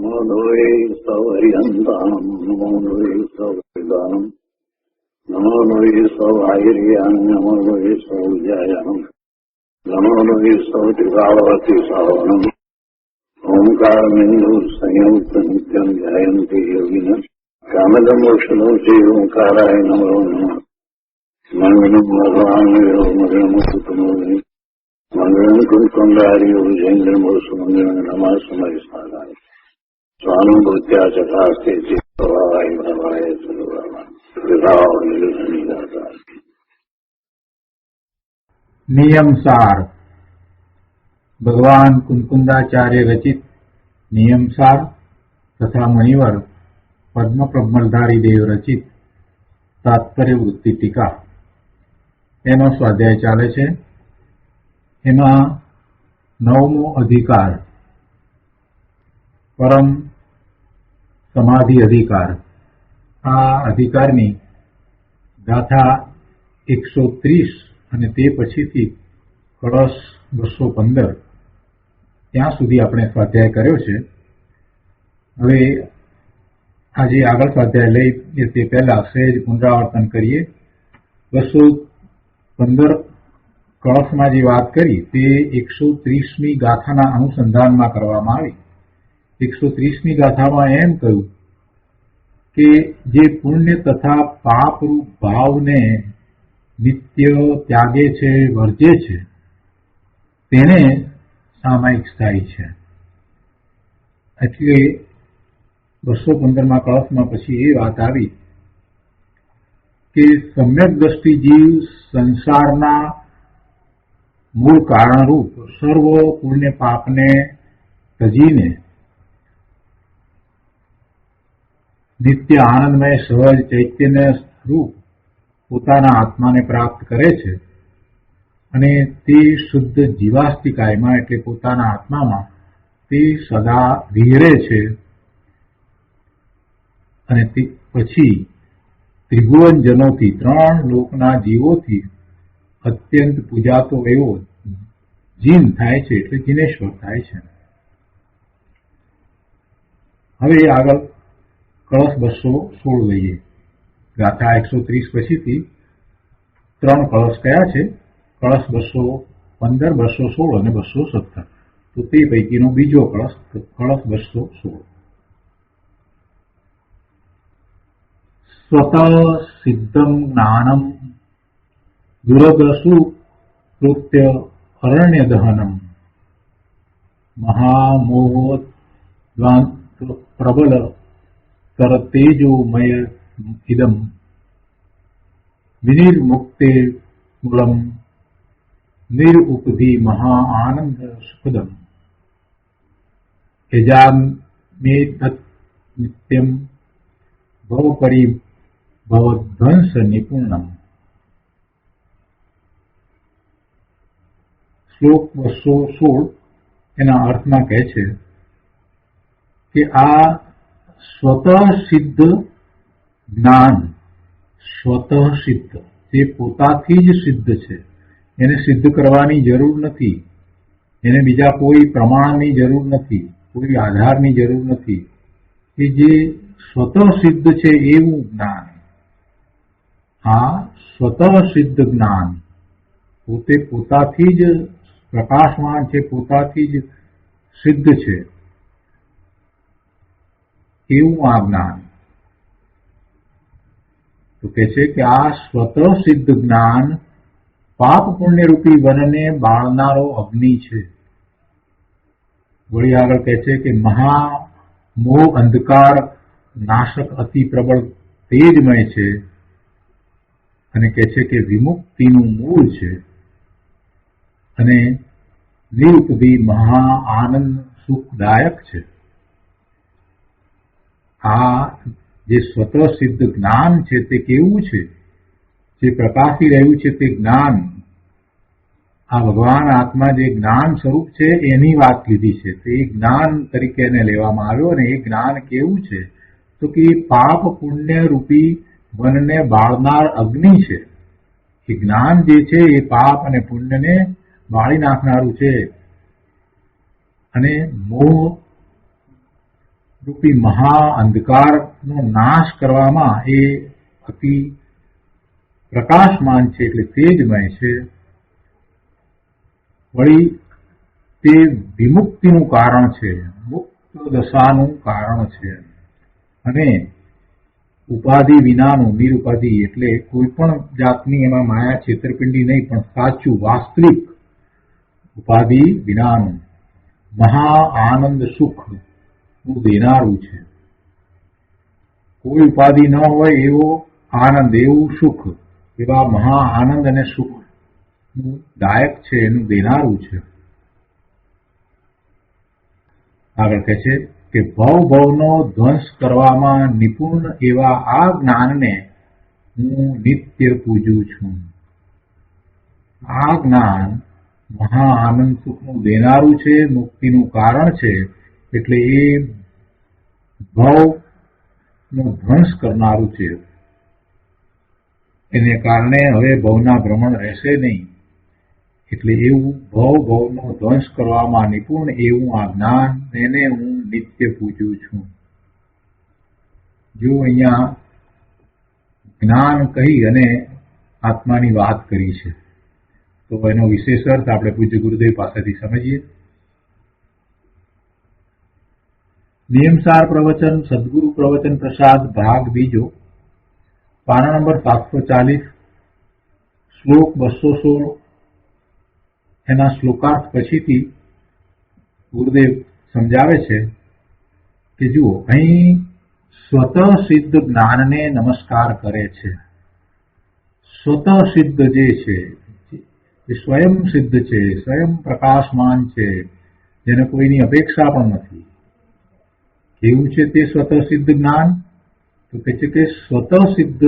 નમો લોહે સૌહરિહંતાનમ નમો લોહે સૌદાનમ નમો લોહે સૌઆયર્યાન નમો લોહે સૌજાયાનમ નમો લોહે સૌત્રિકાવતી સાવનમ ઓમકારમિંદુ સંયુક્ત નિત્યમ ધ્યાયંતિ યોગિન કામદમોક્ષનો છે ઓંકારાય નમો નમઃ મંગલમ ભગવાન મંગલમ કુટુંબોની મંગલમ કુંકુંડાર્યો જૈન્દ્રમો સુમંગલમ નમઃ સમય સાધાય સ્વાનુભૂત્યા ચકાસ્તે ચિત્તવાય ભવાય સર્વમાં વિભાવ નિરસની દાતા. નિયમસાર ભગવાન કુંકુંદાચાર્ય રચિત નિયમસાર તથા મણિવર પદ્મપ્રબંધારી દેવ રચિત તાત્પર્ય વૃત્તિ ટીકા એનો સ્વાધ્યાય ચાલે છે. એમાં 9મો અધિકાર પરમ સમાધિ અધિકાર. આ અધિકારની ગાથા 130 અને તે પછીથી કળશ 215 ત્યાં સુધી આપણે સ્વાધ્યાય કર્યો છે. હવે આજે આગળ સ્વાધ્યાય લઈએ તે પહેલા સહેજ પુનરાવર્તન કરીએ. 215 કળશમાં જે વાત કરી તે 130મી ગાથાના અનુસંધાનમાં કરવામાં આવી. 130મી ગાથામાં એમ કહ્યું કે જે પુણ્ય તથા પાપરૂપ ભાવને નિત્ય ત્યાગે છે, વર્જે છે, તેને સામાયિક સ્થાયી છે. એટલે 215માં કળશમાં પછી એ વાત આવી કે સમ્યક દ્રષ્ટિ જીવ સંસારના મૂળ કારણરૂપ સર્વ પુણ્ય પાપને તજીને નિત્ય આનંદમય સહજ ચૈતન્ય રૂપ પોતાના આત્માને પ્રાપ્ત કરે છે અને તે શુદ્ધ જીવાસ્તિકાયમાં એટલે પોતાના આત્મામાં તે સદા વિહરે છે. અને તે પછી ત્રિભુવન જનોથી 3 લોકના જીવોથી અત્યંત પૂજાતો એવો જીન થાય છે, એટલે જીનેશ્વર થાય છે. હવે આગળ કળશ 216 લઈએ. ગાથા 130 પછીથી 3 કળશ કયા છે? કળશ 215, 216 અને 217. તો તે પૈકીનો બીજો કળશ, કળશ 216. સ્વત સિદ્ધમ જ્ઞાનમ દુરગસુ કૃત્ય અરણ્ય દહનમ મહામોહ પ્રબલ તર તેજોમય ઇદમ વિનિર્મુક્તે મૂલમ નિરુપધિ મહા આનંદ સુખદમ યજામે તત્ નિત્યમ ભવપરિભવધ્વંસ નિપુણમ. શ્લોક 216 એના અર્થમાં કહે છે કે આ સ્વતઃ સિદ્ધ જ્ઞાન, સ્વતઃ સિદ્ધ, તે પોતાથી જ સિદ્ધ છે. એને સિદ્ધ કરવાની જરૂર નથી, એને બીજા કોઈ પ્રમાણની જરૂર નથી, કોઈ આધારની જરૂર નથી. કે જે સ્વતઃ સિદ્ધ છે એવું જ્ઞાન, આ સ્વતઃ સિદ્ધ જ્ઞાન પોતે પોતાથી જ પ્રકાશમાન છે, પોતાથી જ સિદ્ધ છે એવું આ જ્ઞાન. તો કહે છે કે આ સ્વતઃ સિદ્ધ જ્ઞાન પાપ પુણ્ય રૂપી વનને બાળનારો અગ્નિ છે. વળી આગળ કહે છે કે મહા મોહ અંધકાર નાશક અતિ પ્રબળ તેજમય છે અને કહે છે કે વિમુક્તિનું મૂળ છે અને નિરુપધિ મહા આનંદ સુખદાયક છે. આ જે સ્વતઃ સિદ્ધ જ્ઞાન છે તે કેવું છે? જે પ્રકાશી રહ્યું છે તે જ્ઞાન, આ ભગવાન આત્મા જે જ્ઞાન સ્વરૂપ છે એની વાત લીધી છે. તે જ્ઞાન તરીકે એને લેવામાં આવ્યો. અને એ જ્ઞાન કેવું છે? તો કે પાપ પુણ્ય રૂપી વનને બાળનાર અગ્નિ છે. એ જ્ઞાન જે છે એ પાપ અને પુણ્યને બાળી નાખનારું છે અને મોહ રૂપી મહા અંધકારનો નાશ કરવામાં એ અતિ પ્રકાશમાન છે, એટલે તેજમય છે. વળી તે વિમુક્તિનું કારણ છે, મુક્ત દશાનું કારણ છે, અને ઉપાધિ વિનાનું, નિરુપાધિ એટલે કોઈ પણ જાતની એમાં માયા છેતરપિંડી નહીં, પણ સાચું વાસ્તવિક ઉપાધિ વિનાનું મહા આનંદ સુખ નું દેનારું છે. કોઈ ઉપાધિ ન હોય એવો આનંદ, એવું સુખ, એવા મહા આનંદ અને સુખ નું દાયક છે, એનું દેનારું છે. આગળ કહે છે કે ભવનો ધ્વંસ કરવામાં નિપુણ એવા આ જ્ઞાનને હું નિત્ય પૂજું છું. આ જ્ઞાન મહા આનંદ સુખનું દેનારું છે, મુક્તિનું કારણ છે, એટલે એ ભવનો ધ્વંસ કરનારું છે. એને કારણે હવે ભવના ભ્રમણ રહેશે નહીં. એટલે એવું ભવનો ધ્વંસ કરવામાં નિપુણ એવું આ જ્ઞાન, એને હું નિત્ય પૂજું છું. જો અહીંયા જ્ઞાન કહી અને આત્માની વાત કરી છે, તો એનો વિશેષ અર્થ આપણે પૂજ્ય ગુરુદેવ પાસેથી સમજીએ. નિયમસાર પ્રવચન સદગુરુ પ્રવચન પ્રસાદ ભાગ બીજો, પાના નંબર 740, શ્લોક 216. એના શ્લોકાર્થ પછીથી ગુરુદેવ સમજાવે છે કે જુઓ, અહીં સ્વતઃ સિદ્ધ જ્ઞાનને નમસ્કાર કરે છે. સ્વતઃ સિદ્ધ જે છે એ સ્વયં સિદ્ધ છે, સ્વયં પ્રકાશમાન છે, જેને કોઈની અપેક્ષા પણ નથી. કેવું છે તે સ્વતઃ સિદ્ધ જ્ઞાન? તો કહે છે કે સ્વતઃ સિદ્ધ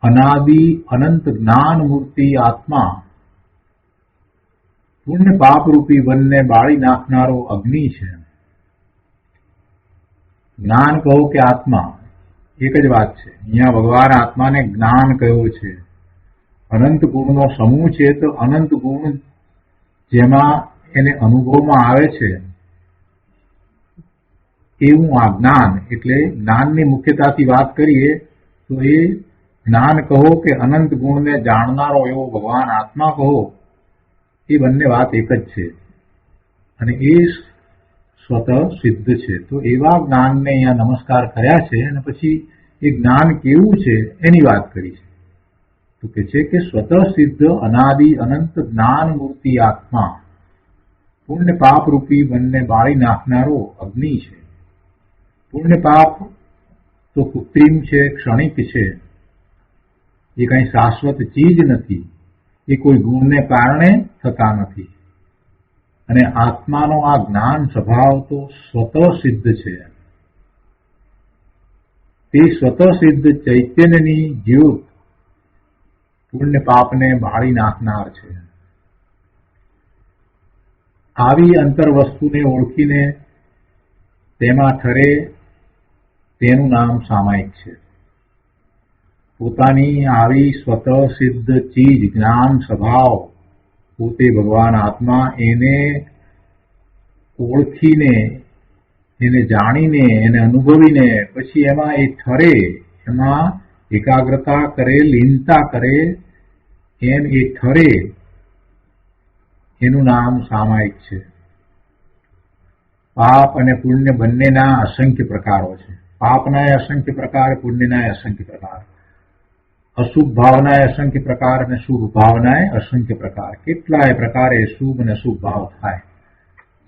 અનાદિ અનંત જ્ઞાન મૂર્તિ આત્મા પુણ્ય પાપરૂપી વનને બાળી નાખનારો અગ્નિ છે. જ્ઞાન કહો કે આત્મા, એક જ વાત છે. અહીંયા ભગવાન આત્માને જ્ઞાન કહ્યું છે. અનંત ગુણનો સમૂહ છે, તો અનંત ગુણ જેમાં એને અનુભવમાં આવે છે એવું આ જ્ઞાન. એટલે જ્ઞાનની મુખ્યતાથી વાત કરીએ તો એ જ્ઞાન કહો કે અનંત ગુણને જાણનારો એવો ભગવાન આત્મા કહો, એ બંને વાત એક જ છે, અને એ સ્વતઃ સિદ્ધ છે. તો એવા જ્ઞાનને અહીંયા નમસ્કાર કર્યા છે, અને પછી એ જ્ઞાન કેવું છે એની વાત કરી છે. તો કે છે કે સ્વતઃ સિદ્ધ અનાદિ અનંત જ્ઞાન મૂર્તિ આત્મા પુણ્ય પાપ રૂપી બંને બાળી નાખનારો અગ્નિ છે. પુણ્ય પાપ તો કૃત્રિમ છે, ક્ષણિક છે, એ કઈ શાશ્વત ચીજ નથી. એ કોઈ ગુણને કારણે થતા નથી. અને આત્માનો આ જ્ઞાન સ્વભાવ તો સ્વતઃ સિદ્ધ છે. તે સ્વતઃ સિદ્ધ ચૈતન્યની જ્યોત પુણ્ય પાપને બાળી નાખનાર છે. આવી અંતર વસ્તુને ઓળખીને તેમાં ઠરે તેનું નામ સામાયિક છે. પોતાની આવી સ્વતઃ સિદ્ધ ચીજ, જ્ઞાન સ્વભાવ, પોતે ભગવાન આત્મા, એને ઓળખીને, એને જાણીને, એને અનુભવીને પછી એમાં એ ઠરે, એમાં એકાગ્રતા કરે, લીનતા કરે, એમ એ ઠરે, એનું નામ સામાયિક છે. પાપ અને પુણ્ય બંનેના અસંખ્ય પ્રકારો છે. પાપના અસંખ્ય પ્રકાર, પુણ્યના અસંખ્ય પ્રકાર, અશુભ ભાવના અસંખ્ય પ્રકાર અને શુભ ભાવના અસંખ્ય પ્રકાર. કેટલાય પ્રકારે શુભ અને શુભ ભાવ થાય.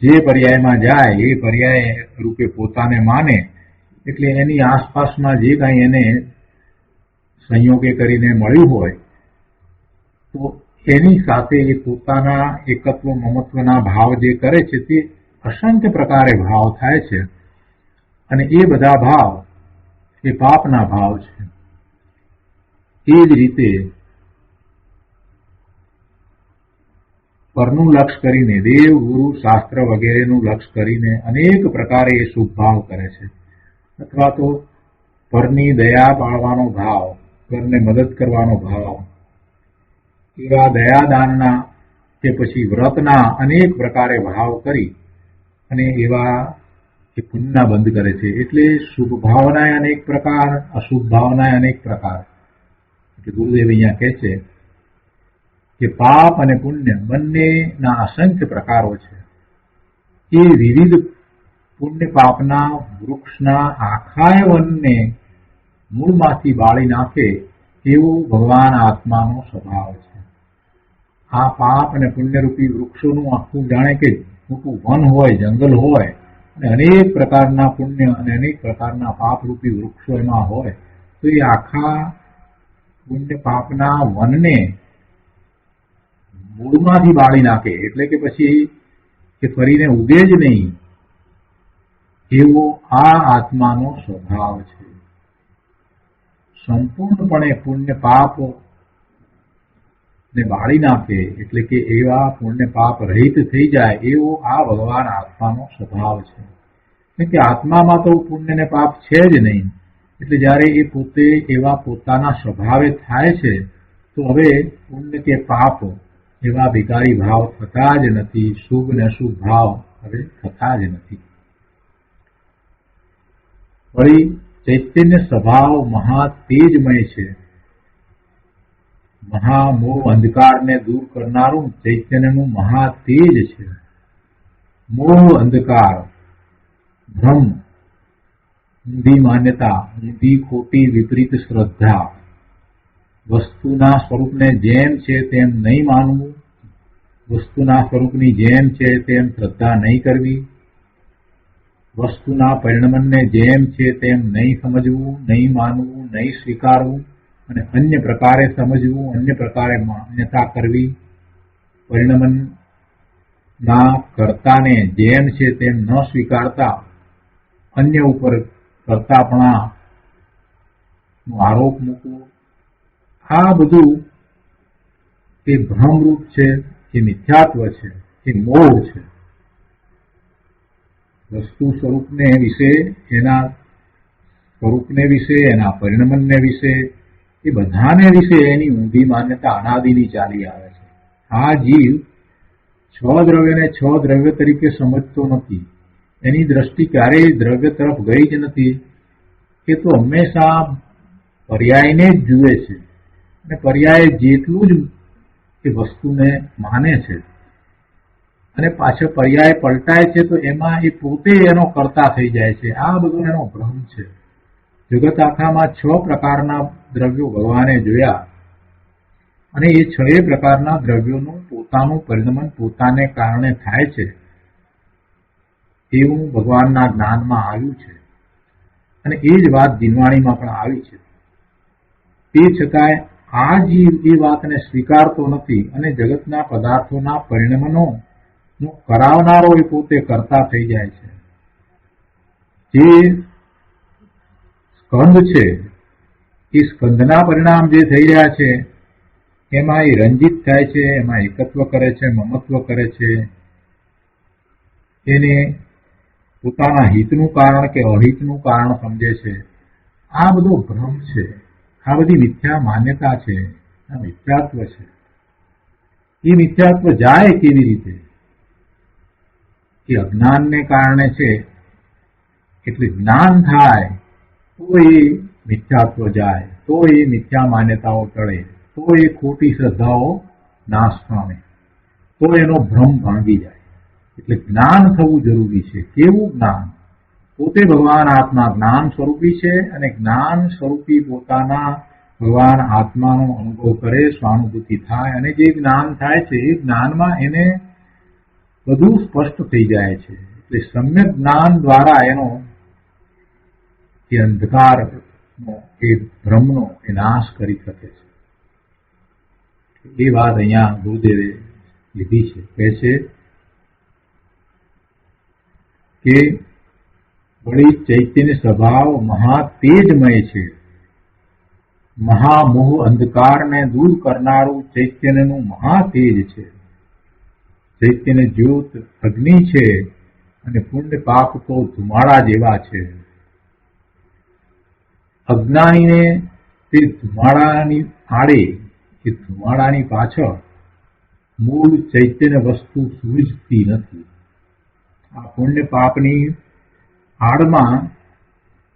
જે પર્યાયમાં જાય એ પર્યાય રૂપે પોતાને માને, એટલે એની આસપાસમાં જે કાંઈ એને સંયોગે કરીને મળ્યું હોય, તો એની સાથે એ પોતાના એકત્વ મમત્વના ભાવ જે કરે છે તે અસંખ્ય પ્રકારે ભાવ થાય છે. અને એ બધા ભાવ એ પાપના ભાવ છે. એ જ રીતે પરનું લક્ષ કરીને, દેવ, ગુરુ, શાસ્ત્ર વગેરેનું લક્ષ કરીને અનેક પ્રકારે એ શુભ ભાવ કરે છે. અથવા તો પરની દયા પાળવાનો ભાવ, પરને મદદ કરવાનો ભાવ, એવા દયાદાનના કે પછી વ્રતના અનેક પ્રકારે ભાવ કરી અને એવા એ પુણ્યના બંધ કરે છે. એટલે શુભ ભાવનાએ અનેક પ્રકાર, અશુભ ભાવનાએ અનેક પ્રકાર. એટલે ગુરુદેવ અહીંયા કહે છે કે પાપ અને પુણ્ય બંનેના અસંખ્ય પ્રકારો છે. એ વિવિધ પુણ્ય પાપના વૃક્ષના આખાય વનને મૂળમાંથી બાળી નાખે એવો ભગવાન આત્માનો સ્વભાવ છે. આ પાપ અને પુણ્યરૂપી વૃક્ષોનું આખું જાણે કે મોટું વન હોય, જંગલ હોય, અને અનેક પ્રકારના પુણ્ય અને અનેક પ્રકારના પાપરૂપી વૃક્ષો એમાં હોય, તો એ આખા પુણ્ય પાપના વનને મૂળમાંથી બાળી નાખે, એટલે કે પછી એ ફરીને ઉગે જ નહીં, એવો આ આત્માનો સ્વભાવ છે. સંપૂર્ણપણે પુણ્ય પાપ ને બાળી નાખે, એટલે કે એવા પુણ્ય પાપ રહિત થઈ જાય, એવો આ ભગવાન આત્માનો સ્વભાવ છે. એટલે કે આત્મામાં તો પુણ્ય ને પાપ છે જ નહીં. એટલે જયારે એ પોતે એવા પોતાના સ્વભાવે થાય છે, તો હવે પુણ્ય કે પાપ એવા વિકારી ભાવ થતા જ નથી. શુભ ને અશુભ ભાવ હવે થતા જ નથી. વળી ચૈતન્ય સ્વભાવ મહા તેજમય છે. મહામોહ અંધકારને દૂર કરનારું ચૈતન્યનું મહા તેજ છે. મોહ અંધકાર, ભ્રમ, ઊંધી માન્યતા, ઊંધી ખોટી વિપરીત શ્રદ્ધા, વસ્તુના સ્વરૂપને જેમ છે તેમ નહીં માનવું, વસ્તુના સ્વરૂપની જેમ છે તેમ શ્રદ્ધા નહીં કરવી, વસ્તુના પરિણમને જેમ છે તેમ નહીં સમજવું, નહીં માનવું, નહીં સ્વીકારવું, અને અન્ય પ્રકારે સમજવું, અન્ય પ્રકારે માન્યતા કરવી, પરિણમનના કર્તાને જેમ છે તેમ ન સ્વીકારતા અન્ય ઉપર કર્તાપણાનો આરોપ મૂકવો, આ બધું એ ભ્રમરૂપ છે, એ મિથ્યાત્વ છે, એ મોહ છે. વસ્તુ સ્વરૂપને વિશે, એના સ્વરૂપને વિશે, એના પરિણમનને વિશે, એ બધાને વિશે એની ઊંધી માન્યતા અનાદિની ચાલી આવે છે. આ જીવ છ દ્રવ્યને છ દ્રવ્ય તરીકે સમજતો નથી. એની દ્રષ્ટિ ક્યારેય દ્રવ્ય તરફ ગઈ જ નથી. એ તો હંમેશા પર્યાયને જ જુએ છે, અને પર્યાય જેટલું જ એ વસ્તુને માને છે, અને પાછો પર્યાય પલટાય છે તો એમાં એ પોતે એનો કર્તા થઈ જાય છે. આ બધું એનો ભ્રમ છે. જગત આખામાં 6 પ્રકારના દ્રવ્યો ભગવાને જોયા, અને એ 6 પ્રકારના દ્રવ્યોનું પોતાનું પરિણમન પોતાને કારણે થાય છે એવું ભગવાનના જ્ઞાનમાં આવ્યું છે, અને એ જ વાત જીનવાણીમાં પણ આવી છે. તે છતાંય આ જીવ એ વાતને સ્વીકારતો નથી, અને જગતના પદાર્થોના પરિણમનો કરાવનારો એ પોતે કરતા થઈ જાય છે. જે સ્કંદ છે, એ સ્કંદના પરિણામ જે થઈ રહ્યા છે એમાં એ રંજિત થાય છે, એમાં એકત્વ કરે છે, મમત્વ કરે છે, એને પોતાના હિતનું કારણ કે અહિતનું કારણ સમજે છે. આ બધો ભ્રમ છે, આ બધી મિથ્યા માન્યતા છે, આ મિથ્યાત્વ છે. એ મિથ્યાત્વ જાય કેવી રીતે? એ અજ્ઞાનને કારણે છે. એટલે જ્ઞાન થાય તો એ મિથ્યાત્વ જાય, તો એ મિથ્યા માન્યતાઓ ટળે, તો એ ખોટી શ્રદ્ધાઓ નાશ પામે, તો એનો ભ્રમ ભાંગી જાય. એટલે જ્ઞાન થવું જરૂરી છે. કેવું જ્ઞાન? પોતે ભગવાન આત્મા જ્ઞાન સ્વરૂપી છે, અને જ્ઞાન સ્વરૂપી પોતાના ભગવાન આત્માનો અનુભવ કરે, સ્વાનુભૂતિ થાય, અને જે જ્ઞાન થાય છે એ જ્ઞાનમાં એને બધું સ્પષ્ટ થઈ જાય છે. એટલે સમ્યક જ્ઞાન દ્વારા એનો એ અંધકારનો, એ ભ્રમનો એ નાશ કરી શકે છે. એ વાત અહીંયા ગુરુદેવે લીધી છે. કહે છે કે વળી ચૈતન્ય સ્વભાવ મહા તેજમય છે. મહામોહ અંધકારને દૂર કરનારું ચૈતન્યનું મહા તેજ છે. ચૈતન્ય જ્યોત અગ્નિ છે, અને પુણ્ય પાપ તો ધુમાડા જેવા છે. અજ્ઞાનીને તે ધુમાડાની આડે, કે ધુમાડાની પાછળ મૂળ ચૈતન્ય વસ્તુ સૂઝતી નથી. આ પુણ્ય પાપની આડમાં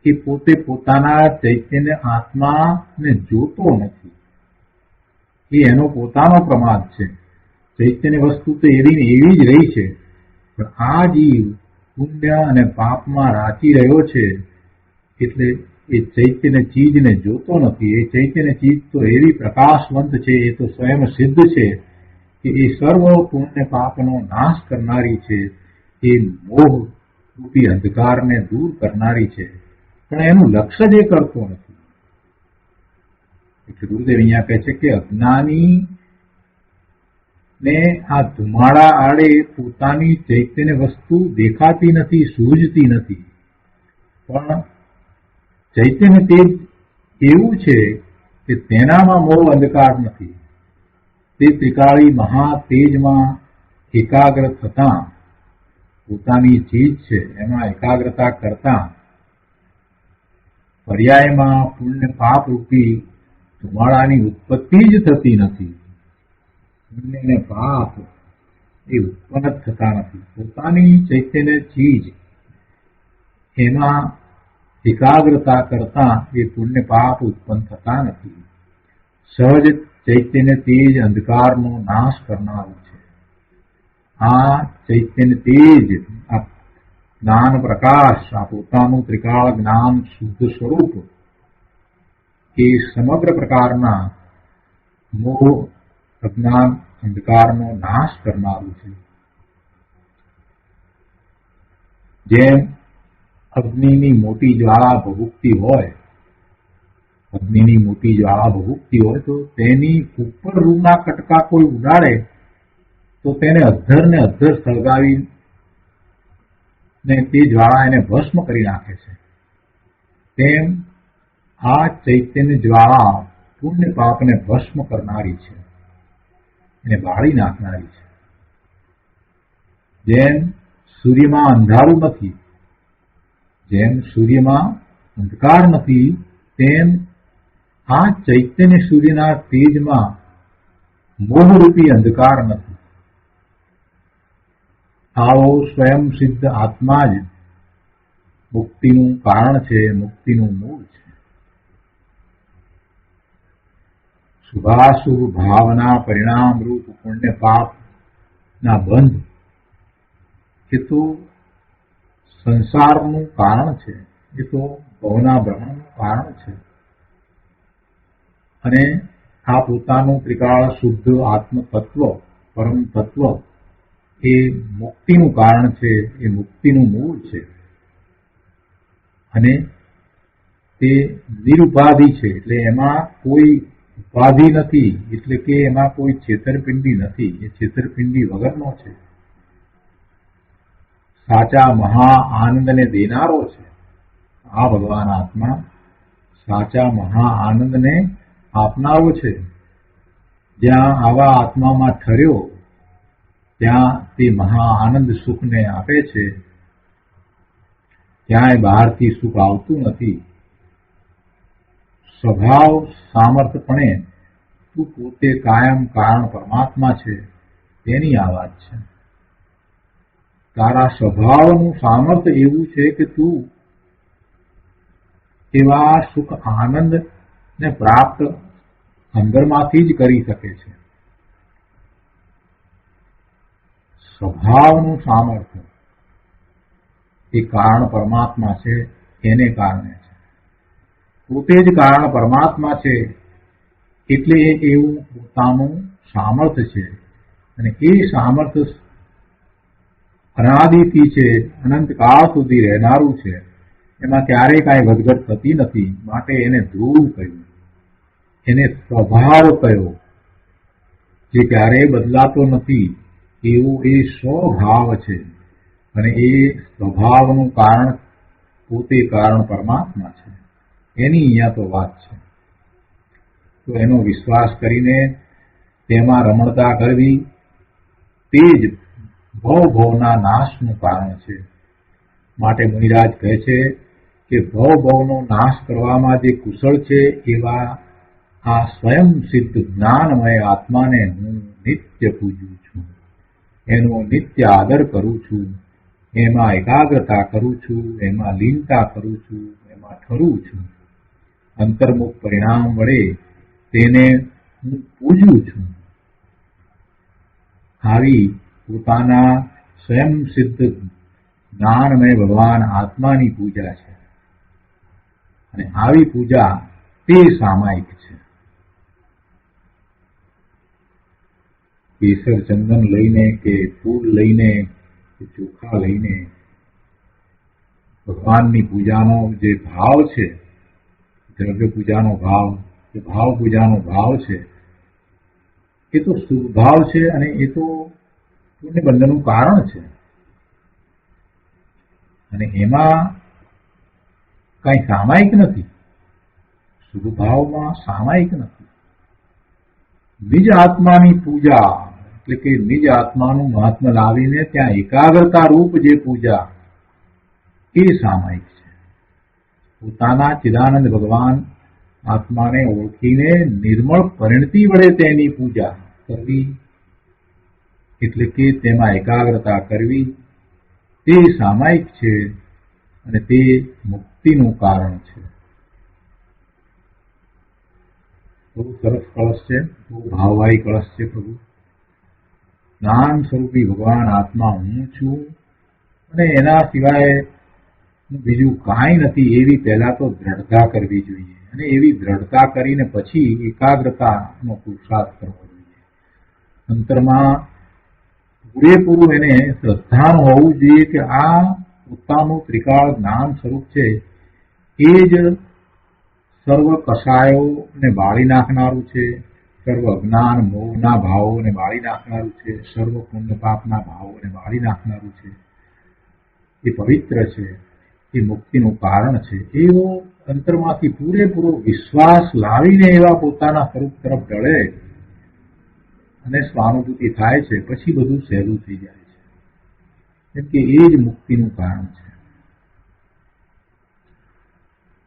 એ પોતે પોતાના ચૈતન્ય આત્માને જોતો નથી. એ એનો પોતાનો પ્રમાદ છે. ચૈતન્ય વસ્તુ તો એવી ને એવી જ રહી છે, પણ આ જીવ પુણ્ય અને પાપમાં રાચી રહ્યો છે એટલે એ ચૈતન્ય ચીજને જોતો નથી. એ ચૈતન્ય ચીજ તો એવી પ્રકાશવંત છે, એ તો સ્વયં સિદ્ધ છે કે એ સર્વ પુણ્ય પાપનો નાશ કરનારી છે, એ મોહ રૂપી અંધકારને દૂર કરનારી છે, પણ એનું લક્ષ્ય જ એ કરતો નથી. એટલે ગુરુદેવ અહીંયા કહે છે કે અજ્ઞાની ને આ ધુમાડા આડે પોતાની ચૈતન્ય વસ્તુ દેખાતી નથી, સૂઝતી નથી, પણ ચૈતન્ય તેજ એવું છે કે તેનામાં મોહ અંધકાર નથી. તે ત્રિકાળી મહા તેજમાં એકાગ્ર થતા પોતાની ચીજ છે એમાં એકાગ્રતા કરતા પર્યાયમાં પુણ્ય પાપ રૂપી ધુમાડાની ઉત્પત્તિ જ થતી નથી. પુણ્ય ને પાપ એ ઉત્પન્ન જ થતા નથી. પોતાની ચૈતન્ય ચીજ એમાં એકાગ્રતા કરતા એ પુણ્ય પાપ ઉત્પન્ન થતા નથી. સહજ ચૈતન્ય તેજ અંધકારનો નાશ કરનારું છે. આ ચૈતન્ય તેજ, આ જ્ઞાન પ્રકાશ, આ પોતાનું ત્રિકાળ જ્ઞાન શુદ્ધ સ્વરૂપ એ સમગ્ર પ્રકારના મોહ અજ્ઞાન અંધકારનો નાશ કરનારું છે. જેમ અગ્નિની મોટી જ્વાળા ભભૂકતી હોય, અગ્નિની મોટી જ્વાળા ભભૂકતી હોય તો તેની ઉપર રૂના કટકા કોઈ ઉડાડે તો તેને અધ્ધર ને અધ્ધર સળગાવી ને તે જ્વાળા એને ભસ્મ કરી નાખે છે. તેમ આ ચૈતન્ય જ્વાળા પુણ્ય પાપને ભસ્મ કરનારી છે, એને બાળી નાખનારી છે. જેમ સૂર્યમાં અંધારું નથી, જેમ સૂર્યમાં અંધકાર નથી, તેમ આ ચૈતન્ય સૂર્યના તેજમાં મોહરૂપી અંધકાર નથી. આવો સ્વયં સિદ્ધ આત્મા જ મુક્તિનું કારણ છે, મુક્તિનું મૂળ છે. શુભાશુભ ભાવના પરિણામ રૂપ પુણ્ય પાપ ના બંધ એ તો સંસારનું કારણ છે, એ તો ભવના ભ્રમણનું કારણ છે. અને આ પોતાનું ત્રિકાળ શુદ્ધ આત્મ તત્વ, પરમ તત્વ એ મુક્તિનું કારણ છે, એ મુક્તિનું મૂળ છે. અને તે નિરુપાધિ છે, એટલે એમાં કોઈ ઉપાધિ નથી, એટલે કે એમાં કોઈ છેતરપિંડી નથી, એ છેતરપિંડી વગરનો છે. સાચા મહા આનંદને દેનારો છે આ ભગવાન આત્મા, સાચા મહા આનંદને આપનારો છે. જ્યાં આવા આત્મામાં ઠર્યો ત્યાં તે મહા આનંદ સુખને આપે છે. ક્યાંય બહારથી સુખ આવતું નથી. સ્વભાવ સામર્થપણે તું પોતે કાયમ કારણ પરમાત્મા છે તેની આ વાત છે. તારા સ્વભાવનું સામર્થ્ય એવું છે કે તું એવા સુખ આનંદ ને પ્રાપ્ત અંદરમાંથી જ કરી શકે છે. સ્વભાવનું સામર્થ્ય એ કારણ પરમાત્મા છે, એને કારણે છે. પોતે જ કારણ પરમાત્મા છે એટલે એવું પોતાનું સામર્થ્ય છે. અને એ સામર્થ્ય અનાદિથી છે, અનંતકાળ સુધી રહેનારું છે. એમાં ક્યારેય કાંઈ વધઘટ થતી નથી. માટે એને ધ્રુવ કહ્યું, એને સ્વભાવ કહ્યો, જે ક્યારેય બદલાતો નથી એવો એ સ્વભાવ છે. અને એ સ્વભાવનું કારણ પોતે કારણ પરમાત્મા છે. એની અહીંયા તો વાત છે. તો એનો વિશ્વાસ કરીને તેમાં રમણતા કરવી તે જ ભવના નાશનું કારણ છે. માટે મુનિરાજ કહે છે કે ભવનો નાશ કરવામાં જે કુશળ છે એવા આ સ્વયં સિદ્ધ જ્ઞાનમય આત્માને હું નિત્ય પૂજું છું, એનો નિત્ય આદર કરું છું. એમાં એકાગ્રતા કરું છું, એમાં લીનતા કરું છું, એમાં ઠરું છું. અંતર્મુખ પરિણામ વડે તેને હું પૂજું છું. આવી પોતાના સ્વયં સિદ્ધ જ્ઞાનમય ભગવાન આત્માની પૂજા છે. અને આવી પૂજા તે સામાયિક છે. કેસર ચંદન લઈને કે ફૂલ લઈને કે ચોખા લઈને ભગવાનની પૂજાનો જે ભાવ છે, દ્રવ્ય પૂજાનો ભાવ, જે ભાવ પૂજાનો ભાવ છે, એ તો શુભ ભાવ છે અને એ તો પુણ્ય બંધનનું કારણ છે. અને એમાં કઈ સામાયિક નથી. શુભ ભાવમાં સામાયિક નથી. નિજ આત્માની પૂજા એટલે કે નિજ આત્માનું મહાત્મ્ય લાવીને ત્યાં એકાગ્રતા રૂપ જે પૂજા એ સામાયિક છે. પોતાના ચિદાનંદ ભગવાન આત્માને ઓળખીને નિર્મળ પરિણતિ વડે તેની પૂજા કરવી એટલે કે તેમાં એકાગ્રતા કરવી તે સામાયિક છે અને તે મુક્તિનું કારણ છે. બહુ સરસ કળશ છે, બહુ ભાવવાહી કળશ છે. પ્રભુ જ્ઞાન સ્વરૂપી ભગવાન આત્મા હું છું અને એના સિવાય બીજું કાંઈ નથી એવી પહેલા તો દ્રઢતા કરવી જોઈએ. અને એવી દ્રઢતા કરીને પછી એકાગ્રતાનો પુરુષાર્થ કરવો જોઈએ. અંતરમાં પૂરેપૂરું એને શ્રદ્ધાનું હોવું જોઈએ કે આ પોતાનું ત્રિકાળ જ્ઞાન સ્વરૂપ છે એ જ સર્વ કષાયોને બાળી નાખનારું છે, સર્વ અજ્ઞાન મોહના ભાવોને બાળી નાખનારું છે, સર્વ પુણ્ય પાપના ભાવોને બાળી નાખનારું છે. એ પવિત્ર છે, એ મુક્તિનું કારણ છે. એવો અંતરમાંથી પૂરેપૂરો વિશ્વાસ લાવીને એવા પોતાના સ્વરૂપ તરફ ઢળે અને સ્વાનુભૂતિ થાય છે, પછી બધું સહેલું થઈ જાય છે. કેમ કે એ જ મુક્તિનું કારણ છે.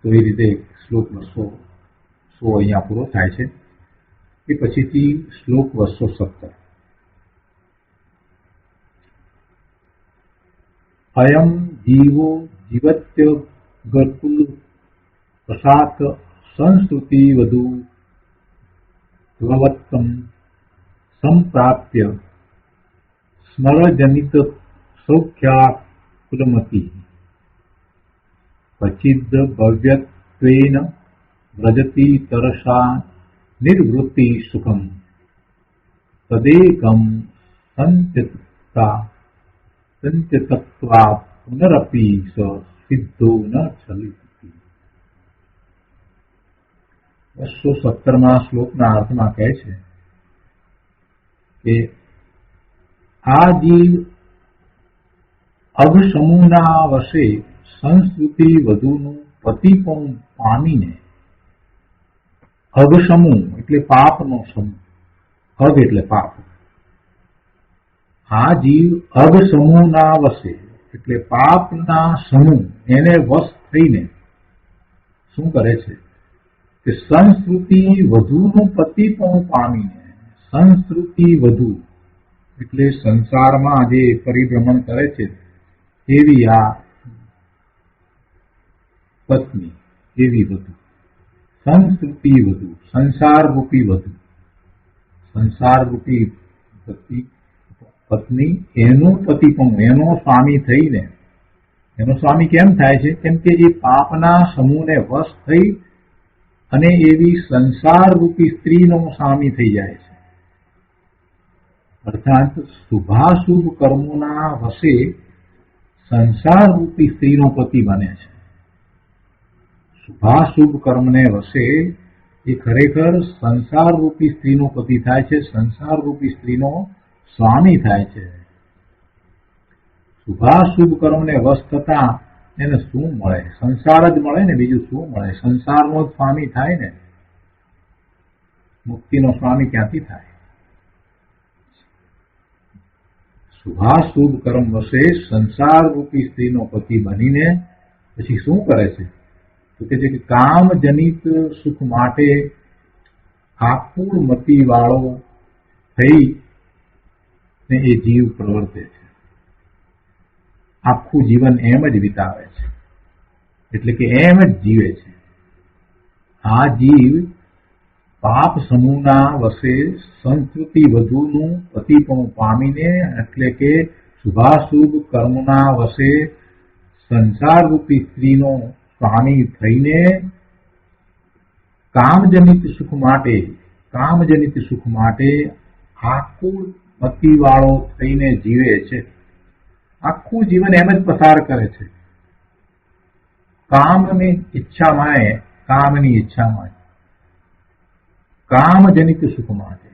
તો એ રીતે શ્લોક 200 અહીંયા પૂરો થાય છે. એ પછીથી શ્લોક 217 અયમ જીવો જીવત્ય ગર્કુલ પ્રસાદ સંસ્કૃતિ વધુ ભગવત્તમ સંપ્રાપ્ય સ્મરજનિત સૌખ્યાકુલમતી પચિદ ભવ્યત્વેન વ્રજતિ તરસા નિર્વૃત્તિ સુખમ તદેકમ સંત્યક્ત્વા પુનરપી સ સિદ્ધો ન ચલિતિ. 217 શ્લોકના અર્થમાં કહે છે કે આ જીવ અઘસમૂહના વશે સંસ્કૃતિ વધુનું પતિપણું પામીને, અઘસમૂહ એટલે પાપનો સમૂહ, અઘ એટલે પાપ. આ જીવ અઘસમૂહના વશે એટલે પાપના સમૂહ એને વશ થઈને શું કરે છે કે સંસ્કૃતિ વધુનું પતિપણું પામીને, સંસ્કૃતિ વધુ એટલે સંસારમાં જે પરિભ્રમણ કરે છે એવી આ પત્ની, એવી વધુ સંસ્કૃતિ વધુ, સંસાર રૂપી વધુ, સંસાર રૂપી પત્ની એનું પતિપણું, એનો સ્વામી થઈને, એનો સ્વામી કેમ થાય છે? કેમ કે એ પાપના સમૂહને વશ થઈ અને એવી સંસાર રૂપી સ્ત્રીનો સ્વામી થઈ જાય છે. અર્થાત શુભાશુભ કર્મોના વશે સંસાર રૂપી સ્ત્રીનો પતિ બને છે. શુભાશુભ કર્મને વશે એ ખરેખર સંસાર રૂપી સ્ત્રીનો પતિ થાય છે, સંસાર રૂપી સ્ત્રીનો સ્વામી થાય છે. શુભાશુભ કર્મને વશ થતા એને શું મળે? સંસાર જ મળે ને, બીજું શું મળે? સંસારનો જ સ્વામી થાય ને, મુક્તિનો સ્વામી ક્યાંથી થાય? શુભાશુભ કર્મ વશે સંસાર રૂપી સ્ત્રીનો પતિ બનીને પછી શું કરે છે? તો કે છે કે કામ જનિત સુખ માટે આકુળ મતિ વાળો થઈ ને એ જીવ પ્રવર્તે છે. આખું જીવન એમ જ વિતાવે છે, એટલે કે એમ જ જીવે છે. આ જીવ પાપ સમૂહના વશે સંસ્કૃતિ વધુનું પતિપણું પામીને, એટલે કે શુભાશુભ કર્મના વશે સંસારરૂપી સ્ત્રીનો સ્વામી થઈને કામજનિત સુખ માટે આકુળ મતિવાળો થઈને જીવે છે. આખું જીવન એમ જ પસાર કરે છે, કામની ઈચ્છામાં કામજનિત સુખ માટે,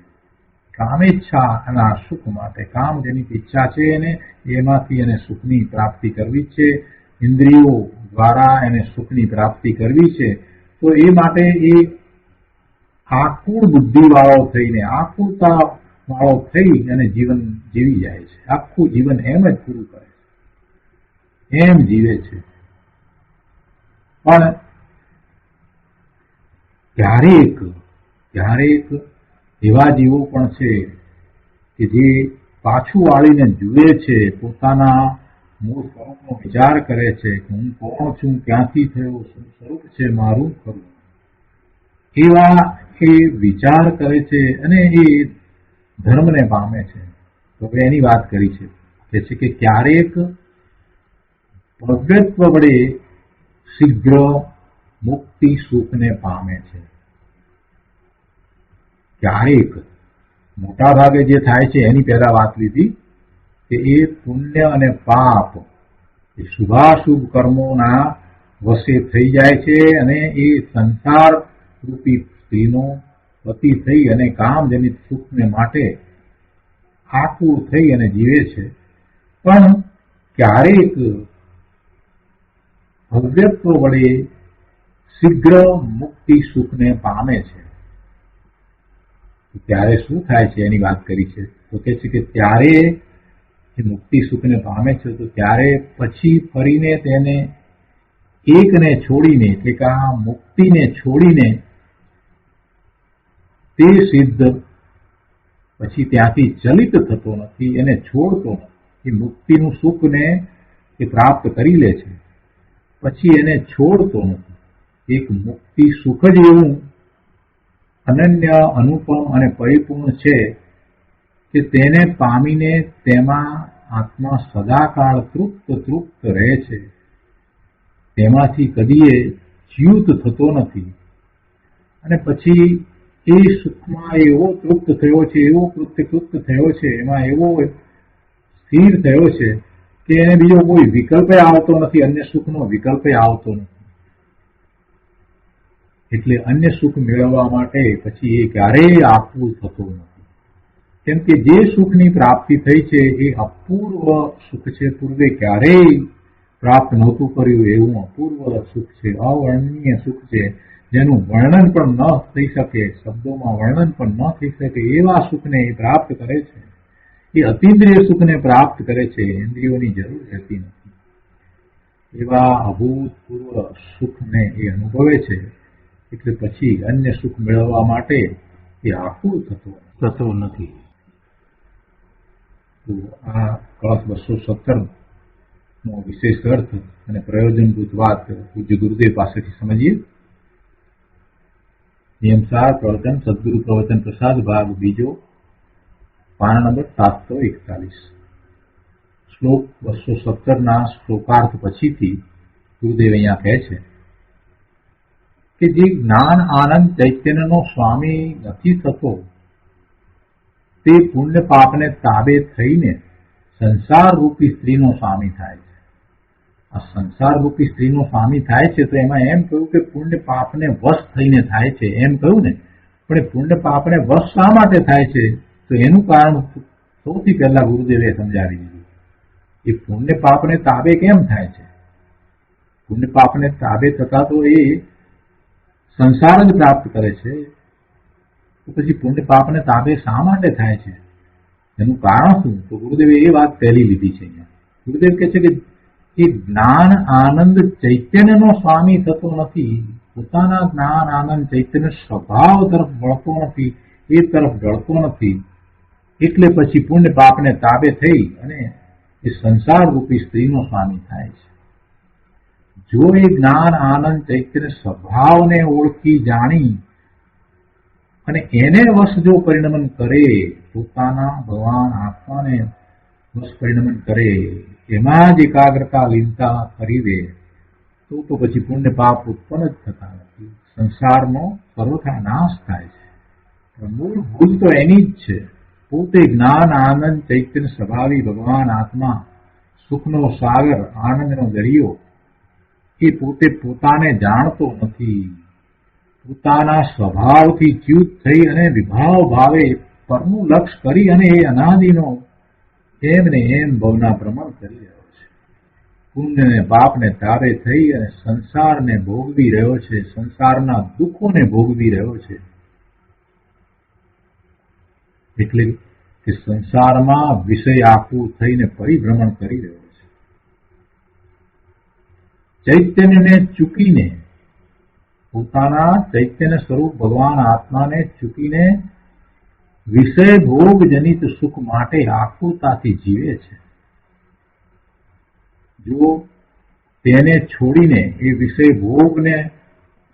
કામેચ્છા અને સુખ માટે. કામજનિત ઈચ્છા છે એને, એમાંથી એને સુખની પ્રાપ્તિ કરવી છે, ઇન્દ્રિયો દ્વારા એને સુખની પ્રાપ્તિ કરવી છે. તો એ માટે એ આકુળ બુદ્ધિ વાળો થઈને, આકુળતા વાળો થઈ અને જીવન જીવી જાય છે. આખું જીવન એમ જ પૂરું કરે છે, એમ જીવે છે. પણ ક્યારેક એવા જીવો પણ છે કે જે પાછું વાળીને જુએ છે, પોતાના મૂળ સ્વરૂપનો વિચાર કરે છે કે હું કોણ છું, ક્યાંથી થયો, શું સ્વરૂપ છે મારું ખરું. એવા એ વિચાર કરે છે અને એ ધર્મને પામે છે. તો એની વાત કરી છે કે ક્યારેક ભવ્યત્વ વડે શીઘ્ર મુક્તિ સુખને પામે છે. ક્યારેક, મોટા ભાગે જે થાય છે એની પહેલા વાત લીધી કે એ પુણ્ય અને પાપ એ શુભાશુભ કર્મોના વશે થઈ જાય છે અને એ સંસાર રૂપી સ્ત્રીનો પતિ થઈ અને કામજનિત સુખને માટે આકુળ થઈ અને જીવે છે. પણ ક્યારેક ભવ્યત્વ વડે શીઘ્ર મુક્તિ સુખને પામે છે. ત્યારે શું થાય છે એની વાત કરી છે. તો કે છે કે ત્યારે એ મુક્તિ સુખને પામે છે તો ત્યારે પછી ફરીને તેને એકને છોડીને, એટલે કે આ મુક્તિને છોડીને તે સિદ્ધ પછી ત્યાંથી ચલિત થતો નથી, એને છોડતો નથી. એ મુક્તિનું સુખને એ પ્રાપ્ત કરી લે છે, પછી એને છોડતો નથી. એક મુક્તિ સુખ જ એવું અનન્ય, અનુપમ અને પરિપૂર્ણ છે કે તેને પામીને તેમાં આત્મા સદાકાળ તૃપ્ત રહે છે. તેમાંથી કદીએ ચ્યુત થતો નથી. અને પછી એ સુખમાં એવો તૃપ્ત થયો છે, એવો કૃત્ય થયો છે, એમાં એવો સ્થિર થયો છે કે એને બીજો કોઈ વિકલ્પ આવતો નથી, અન્ય સુખનો વિકલ્પ આવતો નથી. એટલે અન્ય સુખ મેળવવા માટે પછી એ ક્યારેય આકુળ થતો નથી. કેમ કે જે સુખની પ્રાપ્તિ થઈ છે એ અપૂર્વ સુખ છે, પૂર્વે ક્યારેય પ્રાપ્ત નહોતું કર્યું એવું અપૂર્વ સુખ છે, અવર્ણનીય સુખ છે, જેનું વર્ણન પણ ન થઈ શકે, શબ્દોમાં વર્ણન પણ ન થઈ શકે એવા સુખને એ પ્રાપ્ત કરે છે. એ અતિન્દ્રિય સુખને પ્રાપ્ત કરે છે, ઇન્દ્રિયોની જરૂર રહેતી નથી. એવા અભૂતપૂર્વ સુખને એ અનુભવે છે. એટલે પછી અન્ય સુખ મેળવવા માટે એ આકુળ થતો નથી. તો આ કળશ 217 નો વિશેષ અર્થ અને પ્રયોજનભૂત વાત પૂજ્ય ગુરુદેવ પાસેથી સમજીએ. નિયમસાર પ્રવચન સદગુરુ પ્રવચન પ્રસાદ ભાગ બીજો, પાના નંબર 741. શ્લોક 217 શ્લોકાર્થ પછીથી ગુરુદેવ અહીંયા કહે છે કે જે જ્ઞાન આનંદ ચૈતન્યનો સ્વામી નથી થતો તે પુણ્ય પાપને તાબે થઈને સંસાર રૂપી સ્ત્રીનો સ્વામી થાય છે. આ સંસાર રૂપી સ્ત્રીનો સ્વામી થાય છે તો એમાં એમ કહ્યું કે પુણ્ય પાપને વશ થઈને થાય છે એમ કહ્યું ને. પણ એ પુણ્ય પાપને વશ શા માટે થાય છે તો એનું કારણ સૌથી પહેલા ગુરુદેવે સમજાવી દીધું. એ પુણ્ય પાપને તાબે કેમ થાય છે? પુણ્ય પાપને તાબે થતા તો એ સંસાર જ પ્રાપ્ત કરે છે. તો પછી પુણ્ય પાપને તાબે શા માટે થાય છે, એનું કારણ શું? તો ગુરુદેવે એ વાત પહેલી લીધી છે. અહીંયા ગુરુદેવ કહે છે કે એ જ્ઞાન આનંદ ચૈતન્યનો સ્વામી થતો નથી, પોતાના જ્ઞાન આનંદ ચૈતન્ય સ્વભાવ તરફ વળતો નથી, એ તરફ ઢળતો નથી. એટલે પછી પુણ્ય પાપને તાબે થઈ અને એ સંસાર રૂપી સ્ત્રીનો સ્વામી થાય છે. જો એ જ્ઞાન આનંદ ચૈતન્ય સ્વભાવને ઓળખી જાણી અને એને વશ જો પરિણમન કરે, પોતાના ભગવાન આત્માને વશ પરિણમન કરે, એમાં જ એકાગ્રતા લીનતા કરી દે, તો પછી પુણ્ય પાપ ઉત્પન્ન જ થતા નથી. સંસારનો સર્વથા નાશ થાય છે. પણ મૂળ ભૂલ તો એની જ છે. પોતે જ્ઞાન આનંદ ચૈતન્ય સ્વભાવી ભગવાન આત્મા, સુખનો સાગર, આનંદનો દરિયો, એ પોતે પોતાને જાણતો નથી. પોતાના સ્વભાવથી ચ્યુત થઈ અને વિભાવ ભાવે પરનું લક્ષ કરી અને એ અનાદિનો એમને એમ ભવના ભ્રમણ કરી રહ્યો છે. પુણ્ય ને પાપને તારે થઈ અને સંસારને ભોગવી રહ્યો છે, સંસારના દુઃખોને ભોગવી રહ્યો છે. એટલે કે સંસારમાં વિષય આકુળ થઈને પરિભ્રમણ કરી રહ્યો છે. ચૈતન્યને ચૂકીને, પોતાના ચૈતન્ય સ્વરૂપ ભગવાન આત્માને ચૂકીને વિષય ભોગ જનિત સુખ માટે આકુરતાથી જીવે છે. જો તેને છોડીને, એ વિષય ભોગને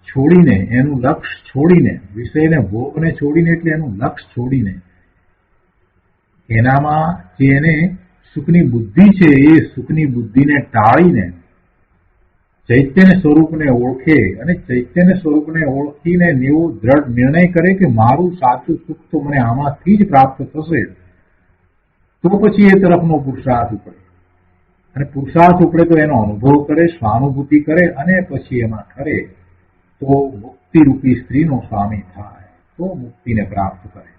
છોડીને, એનું લક્ષ છોડીને, વિષયને ભોગને છોડીને એટલે એનું લક્ષ છોડીને, એનામાં જે એને સુખની બુદ્ધિ છે એ સુખની બુદ્ધિને ટાળીને ચૈતન્ય સ્વરૂપને ઓળખે અને ચૈતન્ય સ્વરૂપને ઓળખીને એવો દ્રઢ નિર્ણય કરે કે મારું સાચું સુખ તો મને આમાંથી જ પ્રાપ્ત થશે, તો પછી એ તરફનો પુરુષાર્થ ઉપડે. અને પુરુષાર્થ ઉપડે તો એનો અનુભવ કરે, સ્વાનુભૂતિ કરે અને પછી એમાં ઠરે તો મુક્તિરૂપી સ્ત્રીનો સ્વામી થાય, તો મુક્તિને પ્રાપ્ત કરે.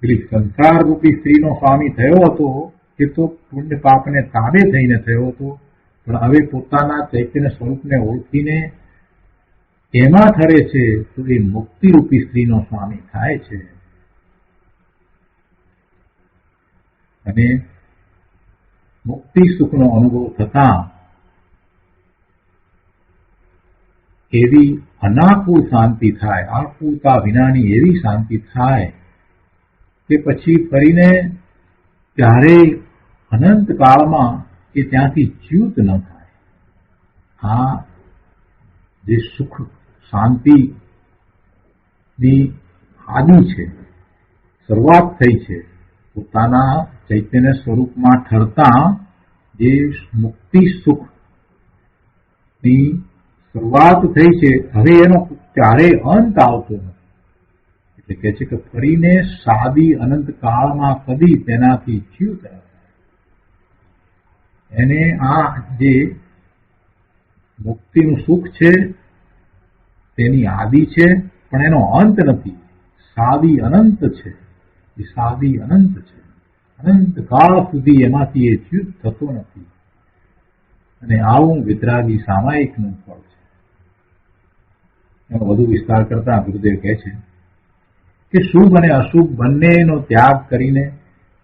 પેલી સંસાર રૂપી સ્ત્રીનો સ્વામી થયો હતો એ તો પુણ્ય પાપને તાબે થઈને થયો હતો, પણ હવે પોતાના ચૈતન્ય સ્વરૂપને ઓળખીને એમાં ઠરે છે તો એ મુક્તિરૂપી સ્ત્રીનો સ્વામી થાય છે. અને મુક્તિ સુખનો અનુભવ થતા એવી અનાકુળ શાંતિ થાય, આકુળતા વિનાની એવી શાંતિ થાય કે પછી ફરીને ક્યારેય અનંત કાળમાં એ ત્યાંથી ચ્યુત ન થાય. આ જે સુખ શાંતિની આદિ છે, શરૂઆત થઈ છે, પોતાના ચૈતન્ય સ્વરૂપમાં ઠરતા જે મુક્તિ સુખની શરૂઆત થઈ છે, હવે એનો ક્યારેય અંત આવતો નથી. એટલે કે છે કે ફરીને સાદી અનંત કાળમાં કદી તેનાથી ચ્યુત ન થાય. એને આ જે મુક્તિનું સુખ છે તેની આદિ છે, પણ એનો અંત નથી. સાદી અનંત છે, એ સાદી અનંત છે. અનંત કાળ સુધી એમાંથી એ ચ્યુત થતો નથી. અને આવું વિતરાગી સામાયિકનું ફળ છે. એનો વધુ વિસ્તાર કરતા ગુરુદેવ કહે છે કે શુભ અને અશુભ બંનેનો ત્યાગ કરીને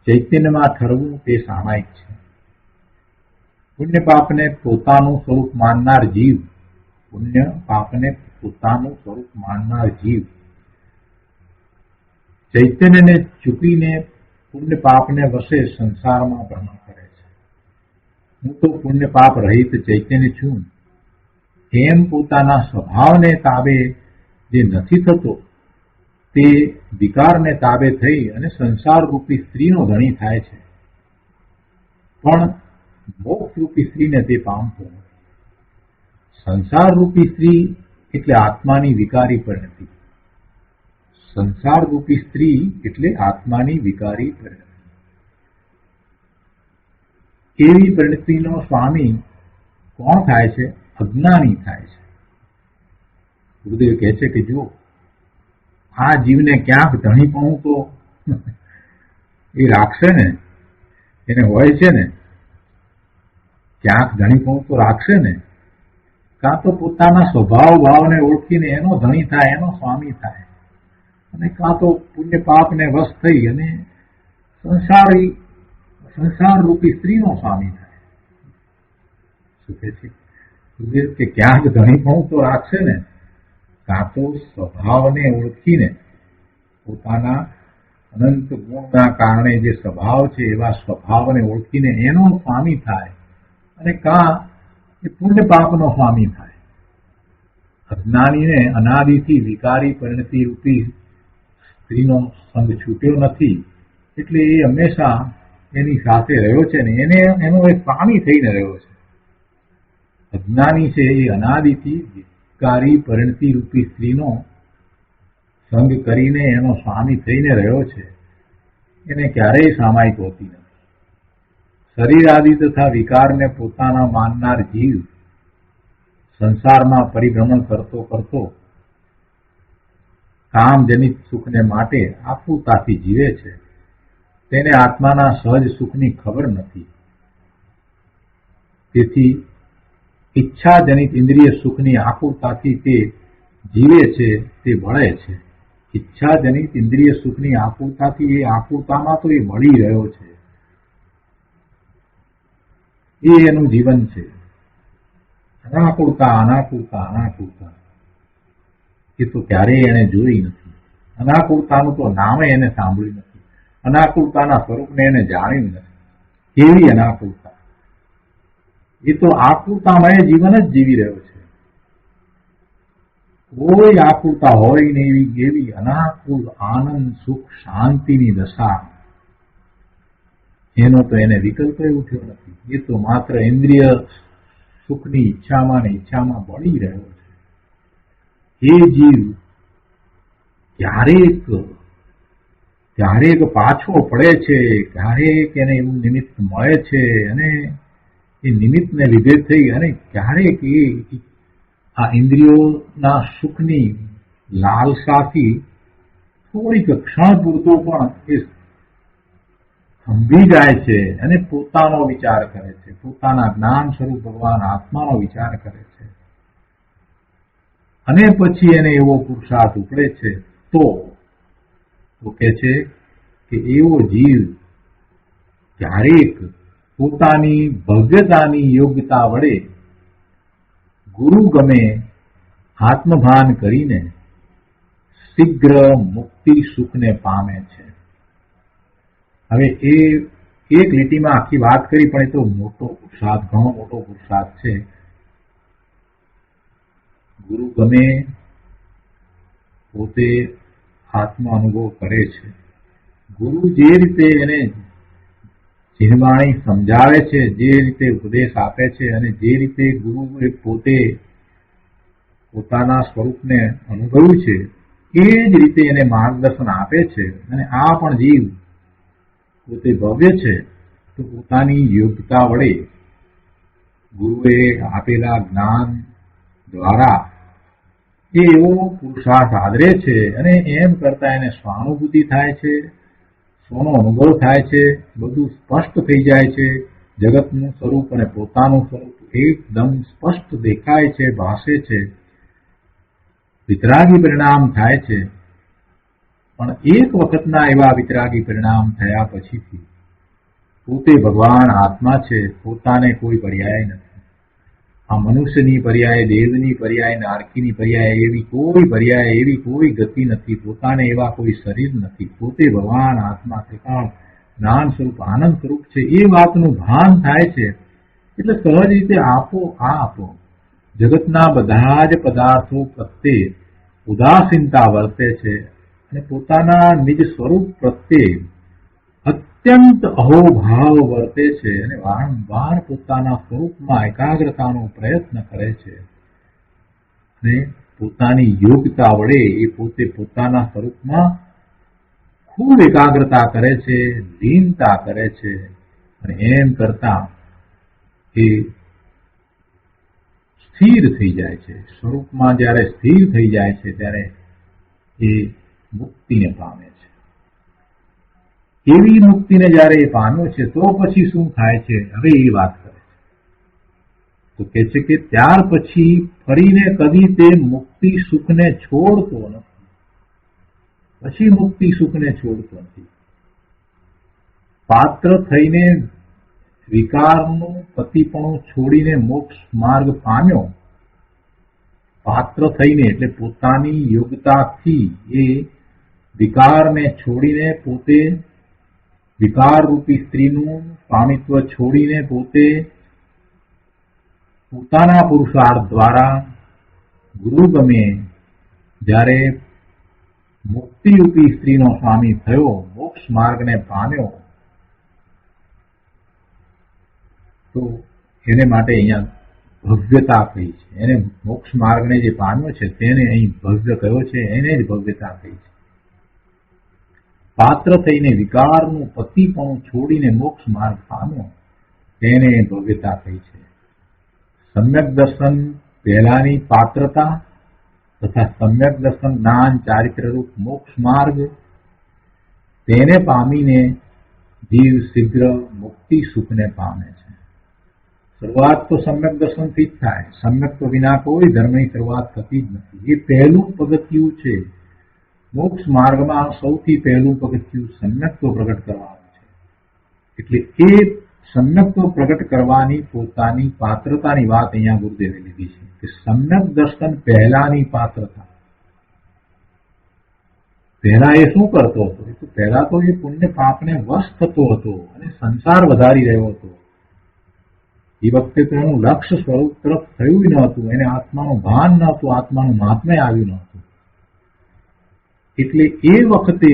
ચૈતન્યમાં ઠરવું તે સામાયિક છે. પુણ્ય પાપને પોતાનું સ્વરૂપ માનનાર જીવ, પુણ્ય પાપને પોતાનું સ્વરૂપ માનનાર જીવ ચૈતન્યને ચૂકીને પુણ્ય પાપને વશે સંસારમાં ભ્રમણ કરે છે. હું તો પુણ્ય પાપ રહિત ચૈતન્ય છું એમ પોતાના સ્વભાવને તાબે જે નથી થતો તે વિકારને તાબે થઈ અને સંસાર રૂપી સ્ત્રીનો ધણી થાય છે. પણ મોક્ષ રૂપી સ્ત્રીને તે પામતો નથી. સંસાર રૂપી સ્ત્રી એટલે આત્માની વિકારી પરિણતિ. સંસાર રૂપી સ્ત્રી એટલે આત્માની વિકારી પરિણતિ. એવી પરિણતિનો સ્વામી કોણ થાય છે? અજ્ઞાની થાય છે. ગુરુદેવ કહે છે કે જો આ જીવને ક્યાંક ધણીપણું તો એ રાખશે ને, એને હોય છે ને, ક્યાંક ધણીપણું તો રાખશે ને. કાં તો પોતાના સ્વભાવ ભાવને ઓળખીને એનો ધણી થાય, એનો સ્વામી થાય, અને કાં તો પુણ્ય પાપને વશ થઈ અને સંસાર રૂપી સ્ત્રીનો સ્વામી થાય. શું કહે છે કે ક્યાંક ધણીપણું તો રાખશે ને. કાં તો સ્વભાવને ઓળખીને પોતાના અનંત ગુણના કારણે જે સ્વભાવ છે એવા સ્વભાવને ઓળખીને એનો સ્વામી થાય, અને એ પુણ્ય પાપનો સ્વામી થાય. અજ્ઞાનીને અનાદિથી વિકારી પરિણતિ રૂપી સ્ત્રીનો સંગ છૂટ્યો નથી, એટલે એ હંમેશા એની સાથે રહ્યો છે ને એનો એક સ્વામી થઈને રહ્યો છે. અજ્ઞાની છે એ અનાદિથી વિકારી પરિણતિ રૂપી સ્ત્રીનો સંગ કરીને એનો સ્વામી થઈને રહ્યો છે. એને ક્યારેય સામાયિક હોતી નથી. શરીર આદિ તથા વિકારને પોતાના માનનાર જીવ સંસારમાં પરિભ્રમણ કરતો કરતો કામજનિત સુખને માટે આતુરતાથી જીવે છે. તેને આત્માના સહજ સુખની ખબર નથી. તેથી ઈચ્છાજનિત ઇન્દ્રિય સુખની આકુરતાથી તે જીવે છે, તે બળે છે. ઈચ્છાજનિત ઇન્દ્રિય સુખની આકુરતાથી એ આકુરતામાં તો એ મળી રહ્યો છે, એ એનું જીવન છે. અનાકુરતા અનાકુરતા અનાકુરતા એ તો ક્યારેય એને જોઈ નથી. અનાકુરતાનું તો નામે એને સાંભળ્યું નથી. અનાકુરતાના સ્વરૂપને એને જાણ્યું નથી. કેવી અનાકુરતા! એ તો આકુરતામય જીવન જ જીવી રહ્યો છે. કોઈ આકુરતા હોય ને એવી અનાકુલ આનંદ સુખ શાંતિની દશા એનો તો એને વિકલ્પ ઉઠ્યો નથી. એ તો માત્ર ઇન્દ્રિય સુખની ઈચ્છામાં ને ઈચ્છામાં બળી રહ્યો છે. એ જીવ ક્યારેક પાછો પડે છે, ક્યારેક એને એવું નિમિત્ત મળે છે, અને એ નિમિત્તને લીધે થઈ અને ક્યારેક એ આ ઇન્દ્રિયોના સુખની લાલસાથી થોડીક ક્ષણ પૂરતો પણ એ થંભી જાય છે અને પોતાનો વિચાર કરે છે, પોતાના જ્ઞાન સ્વરૂપ ભગવાન આત્માનો વિચાર કરે છે. અને પછી એને એવો પુરુષાર્થ ઉપડે છે તો કહે છે કે એવો જીવ ક્યારેક પોતાની ભવ્યતાની યોગ્યતા વડે ગુરુ ગમે આત્મભાન કરીને શીઘ્ર મુક્તિ સુખને પામે છે. હવે એ એક લીટીમાં આખી વાત કરી, પણ એ તો મોટો પુરુષાર્થ, ઘણો મોટો પુરુષાર્થ છે. ગુરુ ગમે પોતે આત્મ અનુભવ કરે છે. ગુરુ જે રીતે એને જીવવાણી સમજાવે છે, જે રીતે ઉપદેશ આપે છે, અને જે રીતે ગુરુ પોતે પોતાના સ્વરૂપને અનુભવ્યું છે એ જ રીતે એને માર્ગદર્શન આપે છે. અને આ પણ જીવ પોતે ભવ્ય છે, તો પોતાની યોગ્યતા વડે ગુરુએ આપેલા જ્ઞાન દ્વારા એ એવો પુરુષાર્થ આદરે છે, અને એમ કરતા એને સ્વાનુભૂતિ થાય છે, સ્વનો અનુભવ થાય છે, બધું સ્પષ્ટ થઈ જાય છે. જગતનું સ્વરૂપ અને પોતાનું સ્વરૂપ એકદમ સ્પષ્ટ દેખાય છે, ભાસે છે, વિતરાગી પરિણામ થાય છે. પણ એક વખતના એવા વિતરાગી પરિણામ થયા પછીથી પોતે ભગવાન આત્મા છે, પોતાને કોઈ પર્યાય નથી. આ મનુષ્યની પર્યાય, દેવની પર્યાય, નારકીની પર્યાય, એવી કોઈ ગતિ નથી. પોતાને એવા કોઈ શરીર નથી. પોતે ભગવાન આત્મા ત્રિકાળ જ્ઞાન સ્વરૂપ આનંદ સ્વરૂપ છે, એ વાતનું ભાન થાય છે. એટલે સહજ રીતે આપો જગતના બધા જ પદાર્થો પ્રત્યે ઉદાસીનતા વર્તે છે, અને પોતાના નિજ સ્વરૂપ પ્રત્યે અત્યંત અહોભાવ વર્તે છે, અને વારંવાર પોતાના સ્વરૂપમાં એકાગ્રતાનો પ્રયત્ન કરે છે. અને પોતાની યોગ્યતા વડે એ પોતે પોતાના સ્વરૂપમાં ખૂબ એકાગ્રતા કરે છે, લીનતા કરે છે. અને એમ કરતા એ સ્થિર થઈ જાય છે. સ્વરૂપમાં જ્યારે સ્થિર થઈ જાય છે ત્યારે એ મુક્તિને પામે છે. એવી મુક્તિને જ્યારે એ પામ્યો છે તો પછી શું થાય છે, હવે એ વાત કરે છે. તો કહે છે કે ત્યાર પછી ફરીને કદી તે મુક્તિ સુખને છોડતો નથી. પછી મુક્તિ સુખને છોડતો નથી. પાત્ર થઈને વિકારનું પતિપણું છોડીને મોક્ષ માર્ગ પામ્યો. પાત્ર થઈને એટલે પોતાની યોગ્યતાથી એ વિકારને છોડીને પોતે વિકારરૂપી સ્ત્રીનું સ્વામિત્વ છોડીને પોતે પોતાના પુરુષાર્થ દ્વારા ગુરુગમે જ્યારે મુક્તિરૂપી સ્ત્રીનો સ્વામી થયો, મોક્ષ માર્ગને પામ્યો, તો એને માટે અહીંયા ભવ્યતા કહી છે. એને મોક્ષ માર્ગને જે પામ્યો છે તેને અહીં ભવ્ય કયો છે, એને જ ભવ્યતા કહી છે. પાત્ર થઈને વિકારનું પતિપણું છોડીને મોક્ષ માર્ગ પામ્યો તેને ભવ્યતા કહી છે. સમ્યક દર્શન પહેલાની પાત્રતા તથા સમ્યક દર્શન જ્ઞાન ચારિત્રરૂપ મોક્ષ માર્ગ તેને પામીને જીવ શીઘ્ર મુક્તિ સુખને પામે છે. શરૂઆત તો સમ્યક દર્શનથી જ થાય. સમ્યક તો વિના કોઈ ધર્મની શરૂઆત થતી જ નથી. એ પહેલું પગથિયું છે. મોક્ષ માર્ગમાં સૌથી પહેલું પગથિયું સમ્યક્ત્વ પ્રગટ કરવાનું છે. એટલે એ સમ્યક્ત્વ પ્રગટ કરવાની પોતાની પાત્રતાની વાત અહીંયા ગુરુદેવે લીધી છે કે સમ્યક દર્શન પહેલાની પાત્રતા. પહેલા એ શું કરતો હતો? એ તો પહેલા તો એ પુણ્ય પાપને વશ થતો હતો અને સંસાર વધારી રહ્યો હતો. એ વખતે તો એનું લક્ષ્ય સ્વરૂપ તરફ થયું ન હતું. એને આત્માનું ભાન ન હતું, આત્માનું મહાત્મ્ય આવ્યું ન હતું. એટલે એ વખતે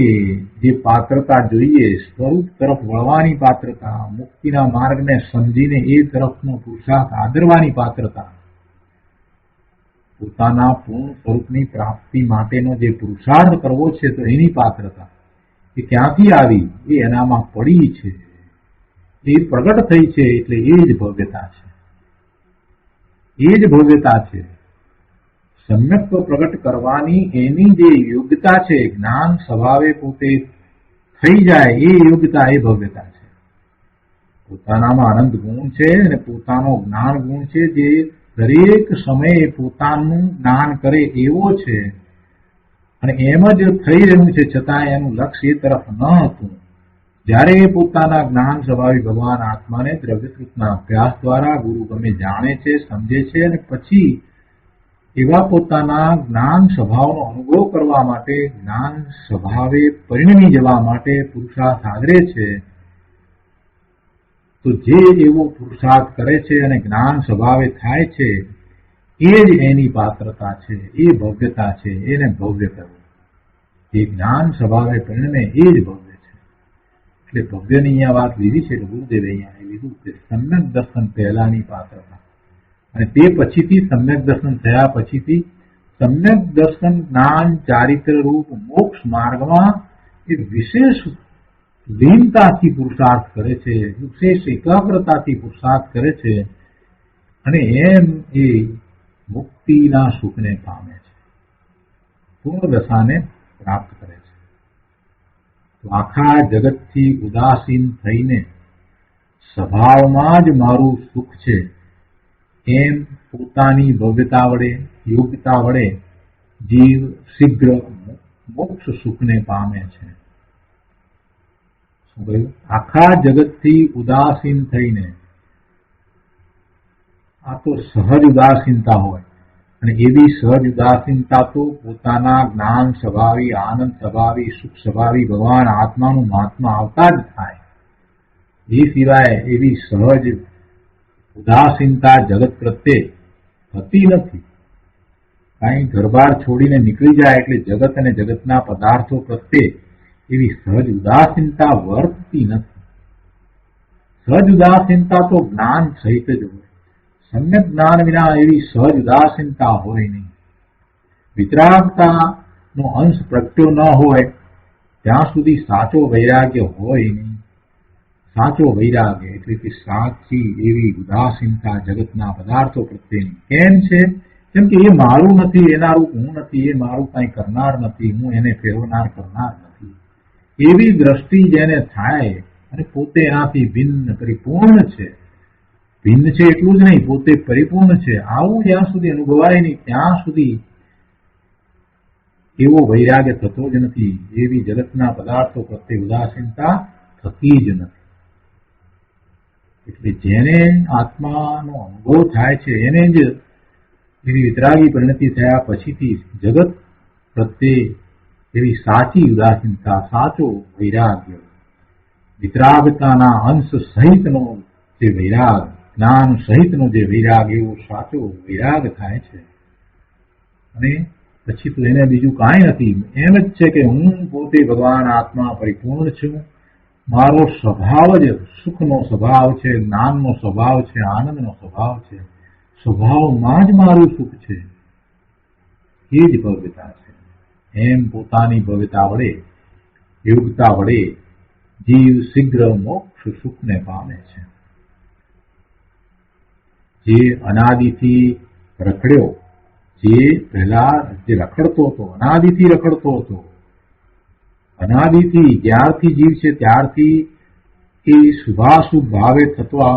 જે પાત્રતા જોઈએ, સ્વરૂપ તરફ વળવાની પાત્રતા, મુક્તિના માર્ગને સમજીને એ તરફનો પુરુષાર્થ આદરવાની પાત્રતા, પોતાના પૂર્ણ સ્વરૂપની પ્રાપ્તિ માટેનો જે પુરુષાર્થ કરવો છે તો એની પાત્રતા એ ક્યાંથી આવી? એ એનામાં પડી છે, એ પ્રગટ થઈ છે. એટલે એ જ ભવ્યતા છે. એ જ ભવ્યતા છે. સમ્યક્ત્વ પ્રગટ કરવાની એની જે યોગ્યતા છે, જ્ઞાન સ્વભાવે પોતે થઈ જાય એ યોગ્યતા, એ ભવ્યતા છે. પોતાનામાં અનંત ગુણ છે અને પોતાનો જ્ઞાન ગુણ છે જે દરેક સમયે પોતાનું જ્ઞાન કરે એવો છે અને એમ જ થઈ રહ્યું છે, છતાં એનું લક્ષ્ય એ તરફ ન હતું. જ્યારે એ પોતાના જ્ઞાન સ્વભાવી ભગવાન આત્માને દ્રવ્યકૃતના અભ્યાસ દ્વારા ગુરુ ગમે જાણે છે, સમજે છે અને પછી એવા પોતાના જ્ઞાન સ્વભાવનો અનુભવ કરવા માટે, જ્ઞાન સ્વભાવે પરિણમી જવા માટે પુરુષાર્થ આદરે છે, તો જે એવો પુરુષાર્થ કરે છે અને જ્ઞાન સ્વભાવે થાય છે એ જ એની પાત્રતા છે, એ ભવ્યતા છે. એને ભવ્ય કરવું. એ જ્ઞાન સ્વભાવે પરિણમે એ જ ભવ્ય છે. એટલે ભવ્યની અહીંયા વાત લીધી છે. એટલે ગુરુદેવે અહીંયા લીધું કે સમ્યક દર્શન પહેલાની પાત્રતા અને તે પછીથી સમ્યક દર્શન થયા પછીથી સમ્યક દર્શન જ્ઞાન ચારિત્ર રૂપ મોક્ષ માર્ગમાં એ વિશેષ લીનતાથી પુરુષાર્થ કરે છે, વિશેષ એકાગ્રતાથી પુરુષાર્થ કરે છે અને એમ એ મુક્તિના સુખને પામે છે, પૂર્ણ દશાને પ્રાપ્ત કરે છે. તો આખા જગતથી ઉદાસીન થઈને સ્વભાવમાં જ મારું સુખ છે એમ પોતાની ભવ્યતા વડે, યોગ્યતા વડે જીવ શીઘ્ર મોક્ષ સુખને પામે છે. શું કહ્યું? આખા જગતથી ઉદાસીન થઈને. આ તો સહજ ઉદાસીનતા હોય અને એવી સહજ ઉદાસીનતા તો પોતાના જ્ઞાન સ્વભાવી, આનંદ સ્વભાવી, સુખ સ્વભાવી ભગવાન આત્માનું મહાત્મા આવતા જ થાય. એ સિવાય એવી સહજ ઉદાસીનતા જગત પ્રત્યે થતી નથી. કાંઈ ઘરબાર છોડીને નીકળી જાય એટલે જગત અને જગતના પદાર્થો પ્રત્યે એવી સહજ ઉદાસીનતા વર્તતી નથી. સહજ ઉદાસીનતા તો જ્ઞાન સહિત જ હોય. સમ્યક જ્ઞાન વિના એવી સહજ ઉદાસીનતા હોય નહીં. વિતરાગતાનો અંશ પ્રગટ્યો ન હોય ત્યાં સુધી સાચો વૈરાગ્ય હોય નહીં. સાચો વૈરાગ્ય એટલે કે સાચી એવી ઉદાસીનતા જગતના પદાર્થો પ્રત્યેની. કેમ છે? કેમ કે એ મારું નથી, એના રૂપ હું નથી, એ મારું કાંઈ કરનાર નથી, હું એને ફેરવનાર કરનાર નથી. એવી દ્રષ્ટિ જેને થાય અને પોતે એનાથી ભિન્ન પરિપૂર્ણ છે. ભિન્ન છે એટલું જ નહીં, પોતે પરિપૂર્ણ છે, આવું જ્યાં સુધી અનુભવાય નહીં ત્યાં સુધી એવો વૈરાગ્ય થતો જ નથી. એવી જગતના પદાર્થો પ્રત્યે ઉદાસીનતા થતી જ નથી. એટલે જેને આત્માનો અનુભવ થાય છે એને જ એવી વિતરાગી પરિણતિ થયા પછીથી જગત પ્રત્યે એવી સાચી ઉદાસીનતા, સાચો વૈરાગ્ય, વિતરાગતાના અંશ સહિતનો જે વૈરાગ, જ્ઞાન સહિતનો જે વૈરાગ, એવો સાચો વૈરાગ થાય છે. અને પછી તો એને બીજું કાંઈ નથી, એમ જ છે કે હું પોતે ભગવાન આત્મા પરિપૂર્ણ છું, મારો સ્વભાવ જ સુખનો સ્વભાવ છે, જ્ઞાનનો સ્વભાવ છે, આનંદનો સ્વભાવ છે, સ્વભાવમાં જ મારું સુખ છે. એ જ ભવ્યતા છે. એમ પોતાની ભવ્યતા વડે, યોગતા વડે જીવ શીઘ્ર મોક્ષ સુખને પામે છે. જે અનાદિથી રખડ્યો, જે પહેલા જે રખડતો હતો, અનાદિથી રખડતો હતો, અનાદિથી જ્યારથી જીવ છે ત્યારથી એ શુભાશુભ ભાવે થતા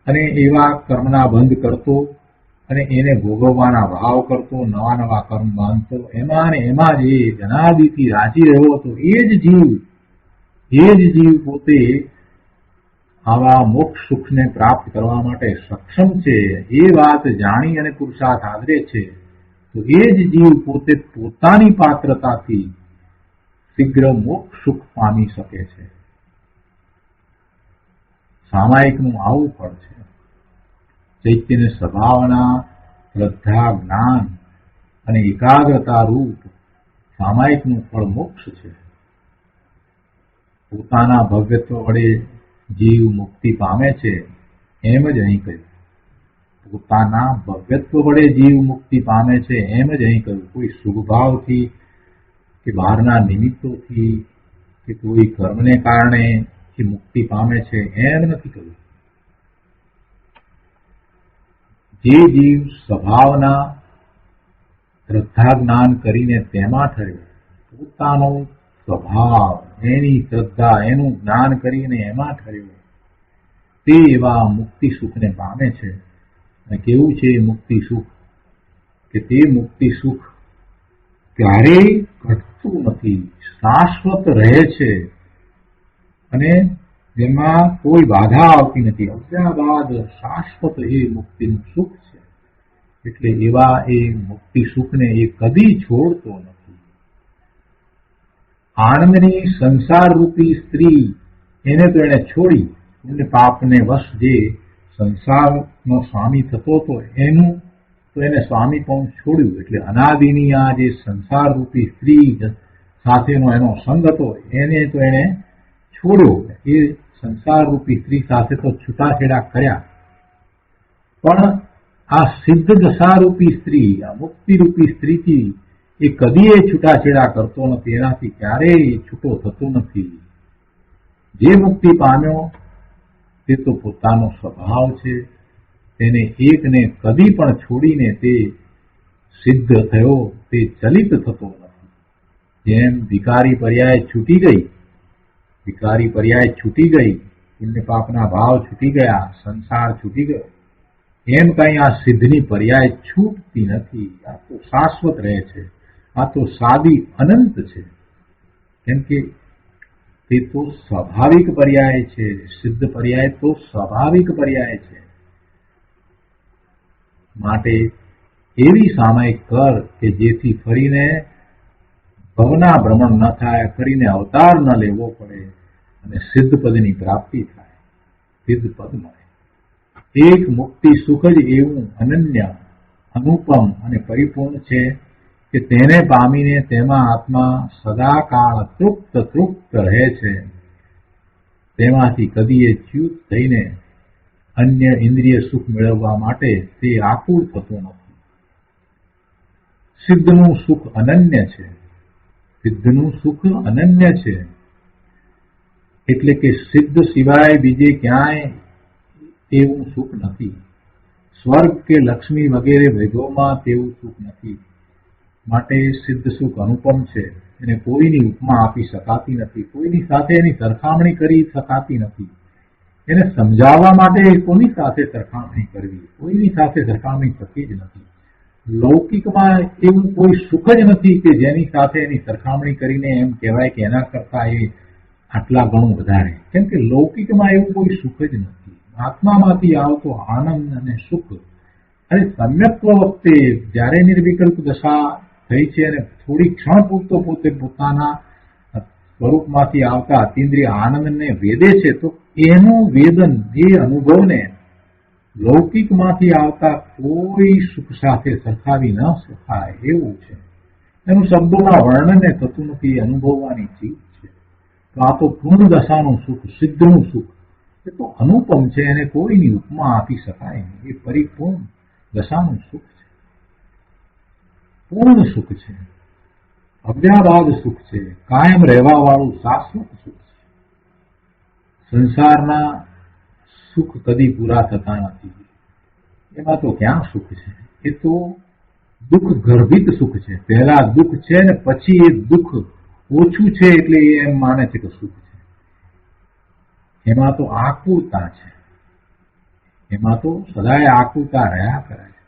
અને એવા કર્મના બંધ કરતો અને એને ભોગવવાના ભાવ કરતો, નવા નવા કર્મ બાંધતો, એમાં ને એમાં જ એ અનાદિથી રાજી રહ્યો હતો. એ જ જીવ પોતે આવા મોક્ષ સુખને પ્રાપ્ત કરવા માટે સક્ષમ છે. એ વાત જાણી અને પુરુષાર્થ આદરે છે તો એ જ જીવ પોતે પોતાની પાત્રતાથી શીઘ્ર મોક્ષ સુખ પામી શકે છે. સામાયિકનું આવું ફળ છે. ચૈતન્ય સ્વભાવના, શ્રદ્ધા, જ્ઞાન અને એકાગ્રતા રૂપ સામાયિકનું ફળ મોક્ષ છે. પોતાના ભવ્યત્વ વડે જીવ મુક્તિ પામે છે, એમ જ અહીં કહ્યું. પોતાના ભવ્યત્વ વડે જીવ મુક્તિ પામે છે, એમ જ અહીં કહ્યું. કોઈ સુખભાવથી કે બહારના નિમિત્તોથી કે કોઈ કર્મને કારણે એ મુક્તિ પામે છે, એમ નથી કહ્યું. જે જીવ સ્વભાવના શ્રદ્ધા જ્ઞાન કરીને તેમાં ઠર્યો, પોતાનો સ્વભાવ, એની શ્રદ્ધા, એનું જ્ઞાન કરીને એમાં ઠર્યો, તે એવા મુક્તિ સુખને પામે છે. અને કેવું છે એ મુક્તિ સુખ? કે તે મુક્તિ સુખ ક્યારેય ઘટતું નથી, શાશ્વત રહે છે અને જેમાં કોઈ બાધા આવતી નથી. અવસાદ શાશ્વત એ મુક્તિનું સુખ છે. એટલે એવા એ મુક્તિ સુખને એ કદી છોડતો નથી. આનંદની સંસાર રૂપી સ્ત્રી, એને તો એને છોડી, પુણ્ય પાપને વશ જે સંસારનો સ્વામી થતો હતો એનું તો એને સ્વામી પણ છોડ્યું. એટલે અનાદિની આ જે સંસાર રૂપી સ્ત્રી સાથેનો એનો સંગ હતો એને તો એને છોડ્યો. એ સંસાર રૂપી સ્ત્રી સાથે તો છૂટાછેડા કર્યા, પણ આ સિદ્ધ દશારૂપી સ્ત્રી, આ મુક્તિ રૂપી સ્ત્રીથી એ કદી એ છૂટાછેડા કરતો નથી, એનાથી ક્યારેય છૂટો થતો નથી. જે મુક્તિ પામ્યો તે તો પોતાનો સ્વભાવ છે, તેને એકને કદી પણ છોડીને તે સિદ્ધ થયો, તે ચલિત થતો નથી. જેમ વિકારી પર્યાય છૂટી ગઈ, વિકારી પર્યાય છૂટી ગઈ, પુણ્ય પાપના ભાવ છૂટી ગયા, સંસાર છૂટી ગયો, એમ કઈ આ સિદ્ધની પર્યાય છૂટતી નથી. આ તો શાશ્વત રહે છે. આ તો સાદી અનંત છે. કેમ કે તે તો સ્વાભાવિક પર્યાય છે. સિદ્ધ પર્યાય તો સ્વાભાવિક પર્યાય છે. માટે એવી સામાયિક કર કે જેથી ફરીને ભવના ભ્રમણ ન થાય, ફરીને અવતાર ન લેવો પડે અને સિદ્ધ પદની પ્રાપ્તિ થાય, સિદ્ધ પદ મળે. એક મુક્તિ સુખ જ એવું અનન્ય, અનુપમ અને પરિપૂર્ણ છે કે તેને પામીને તેમાં આત્મા સદાકાળ તૃપ્ત રહે છે. તેમાંથી કદી એ ચ્યુત થઈને અન્ય ઇન્દ્રિય સુખ મેળવવા માટે તે આકુળ થતો નથી. સિદ્ધનું સુખ અનન્ય છે. સિદ્ધનું સુખ અનન્ય છે. એટલે કે સિદ્ધ સિવાય બીજે ક્યાંય તેવું સુખ નથી. સ્વર્ગ કે લક્ષ્મી વગેરે ભેગોમાં તેવું સુખ નથી. માટે સિદ્ધ સુખ અનુપમ છે. એને કોઈની ઉપમા આપી શકાતી નથી, કોઈની સાથે એની સરખામણી કરી શકાતી નથી. એને સમજાવવા માટે કોની સાથે સરખામણી કરવી, કોઈની સાથે સરખામણી થતી જ નથી. લૌકિકમાં એવું કોઈ સુખ જ નથી કે જેની સાથે એની સરખામણી કરીને એમ કહેવાય કે એના કરતા એ આટલા ઘણું વધારે. કેમ કે લૌકિકમાં એવું કોઈ સુખ જ નથી. આત્મામાંથી આવતો આનંદ અને સુખ, અને સમ્યક્ત્વ વખતે જ્યારે નિર્વિકલ્પ દશા થઈ છે અને થોડી ક્ષણ પૂરતો પોતે પોતાના સ્વરૂપમાંથી આવતા અતિન્દ્રિય આનંદને વેદે છે, તો એનું વેદન, એ અનુભવને લૌકિકમાંથી આવતા કોઈ સુખ સાથે સરખાવી ન શકાય એવું છે. એનું શબ્દોના વર્ણને થતું નથી, અનુભવવાની ચીજ છે. તો આ તો પૂર્ણ દશાનું સુખ, સિદ્ધનું સુખ, એ તો અનુપમ છે, એને કોઈની ઉપમા આપી શકાય નહીં. એ પરિપૂર્ણ દશાનું સુખ છે, પૂર્ણ સુખ છે, અવ્યાબાદ સુખ છે, કાયમ રહેવા વાળું શાશ્વત સુખ છે. સંસારના સુખ કદી પૂરા થતા નથી, એમાં તો ક્યાં સુખ છે? એ તો દુઃખ ગર્ભિત સુખ છે. પહેલા દુઃખ છે ને પછી એ દુઃખ ઓછું છે એટલે એ એમ માને છે કે સુખ છે. એમાં તો આકુરતા છે, એમાં તો સદાય આકુરતા રહ્યા કરે છે.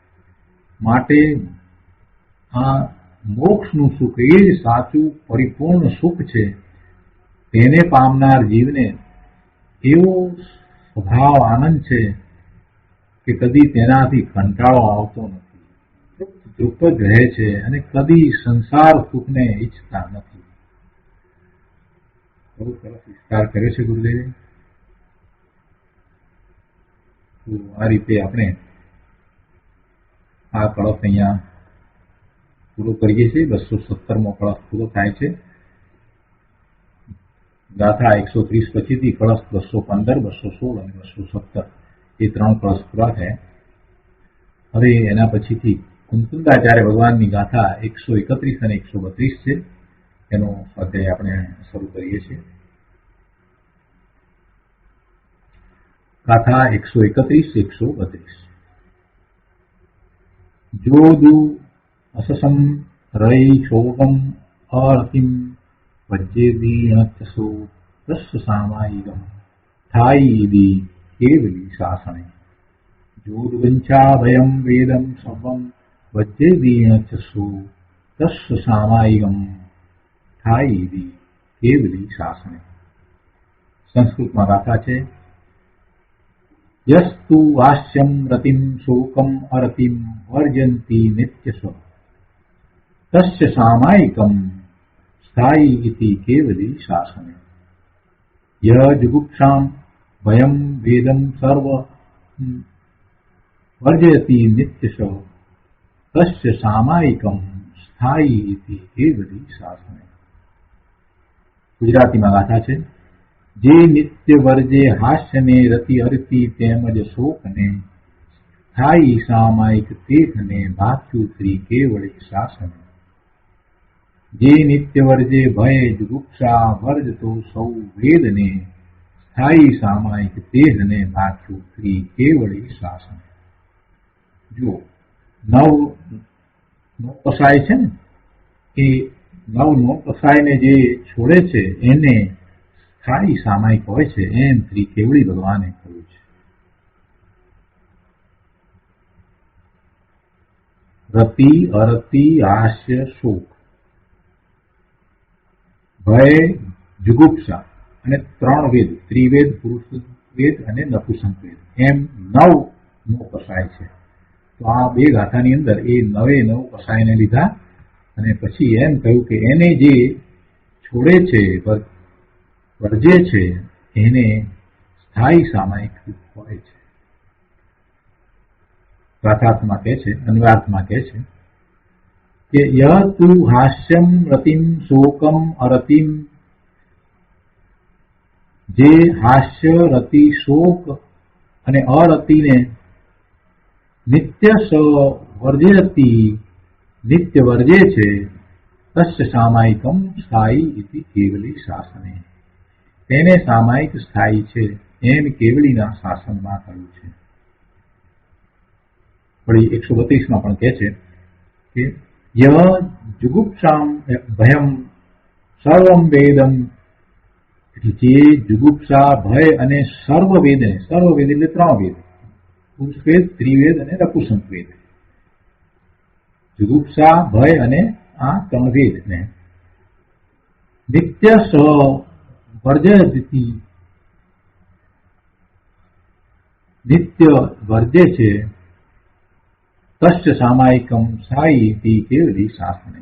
માટે આ મોક્ષનું સુખ એ જ સાચું પરિપૂર્ણ સુખ છે. તેને પામનાર જીવને એવો સ્વભાવ આનંદ છે કે કદી તેનાથી કંટાળો આવતો નથી, તૃપ્ત જ રહે છે અને કદી સંસાર સુખને ઈચ્છતા નથી. બહુ સરસ વિસ્તાર કર્યો છે ગુરુદેવે. તો આ રીતે આપણે આ કળશ અહીંયા પૂરો કરીએ છીએ. 217મો કળશ પૂરો થાય છે. ગાથા 130 પછીથી કળશ 215, 216 અને 217 એ 3 કળશ પૂરા થયા. હવે એના પછીથી કુંકુંદાચાર્ય ભગવાનની ગાથા 131 અને 132 છે, એનો સ્વાધ્યાય આપણે શરૂ કરીએ છીએ. ગાથા 131, 132. જોદુ અસસમ રૈ શોકમ અર્તિમ વજ્જેદીણચસો તસ્ય સામાયિકમ થાયિદી કેવલી શાસને. જોદવંચા ભયમ વેદમ સર્વમ વજ્જેદીણચસો તસ્ય સામાયિકમ થાયિદી કેવલી શાસને. સંસ્કૃતમાં ગાથા છે. યસ્તુ વાસ્યમ રતિમ શોકમ અરતિમ વર્જંતી નિત્યસ્વ તસ્ય સામાયિકમ સ્થાયી ઇતિ કેવલી શાસને. યહ જુગુપ્સામ ભયમ વેદમ સર્વ વર્જયતી નિત્યસ્વ તસ્ય સામાયિકમ સ્થાયી ઇતિ કેવલી શાસને. ગુજરાતીમાં ગાથા છે. જે નિત્ય વર્જે હાસ્યને રતિ અરતી તેમજ શોકને સ્થાયી સામાયિક તેખને ભાગ્યુત્રી કેવળી શાસને. જે નિત્ય વર્જે ભય જુગુપ્સા વર્જતો સૌ વેદને સ્થાયી સામાયિક તેહને ભાગ્યુત્રી કેવળી શાસને. જો નવ કસાય છે ને, એ નવ કસાયને જે છોડે છે એને સ્થાયી સામાયિક હોય છે, એમ શ્રી કેવળી ભગવાને કહ્યું છે. રતિ અરતિ હાસ્ય શોક, ભય જુગુપ્સા અને 3 વેદ, ત્રિવેદ, પુરુષ વેદ અને નપુંસક વેદ, એમ 9 કસાય છે. તો આ 2 ગાથાની અંદર એ 9 કસાયને લીધા અને પછી એમ કહ્યું કે એને જે છોડે છે, વર્જે છે, એને સ્થાયી સામાયિક હોય છે. ગાથાર્થમાં કહે છે, અન્વયાર્થમાં કહે છે કે યહ તુ હાસ્યમ રતિમ શોકમ અરતિમ, જે હાસ્ય, રતિ, શોક અને અરતિને નિત્ય વર્જયતી, નિત્ય વર્જે છે, તસ્ય સામાયિકમ સ્થાયી ઇતિ કેવલી શાસને. તેને સામાયિક સ્થાયી છે એમ કેવળીના શાસનમાં કહ્યું છે. વળી 132માં પણ કહે છે કે યહ જુગુપ્સામ ભયમ સર્વમ વેદમ, જે જુગુપ્સા, ભય અને સર્વ વેદને, સર્વ વેદ એટલે 3 વેદ, પુરુષ વેદ, ત્રિવેદ અને નપુંસક વેદ. જુગુપ્સા, ભય અને આ 3 વેદને નિત્ય વર્જયતી, નિત્ય વર્જે છે, તસ્ય સામાયિકમ સ્થાયી ઇતિ કેવલી શાસને.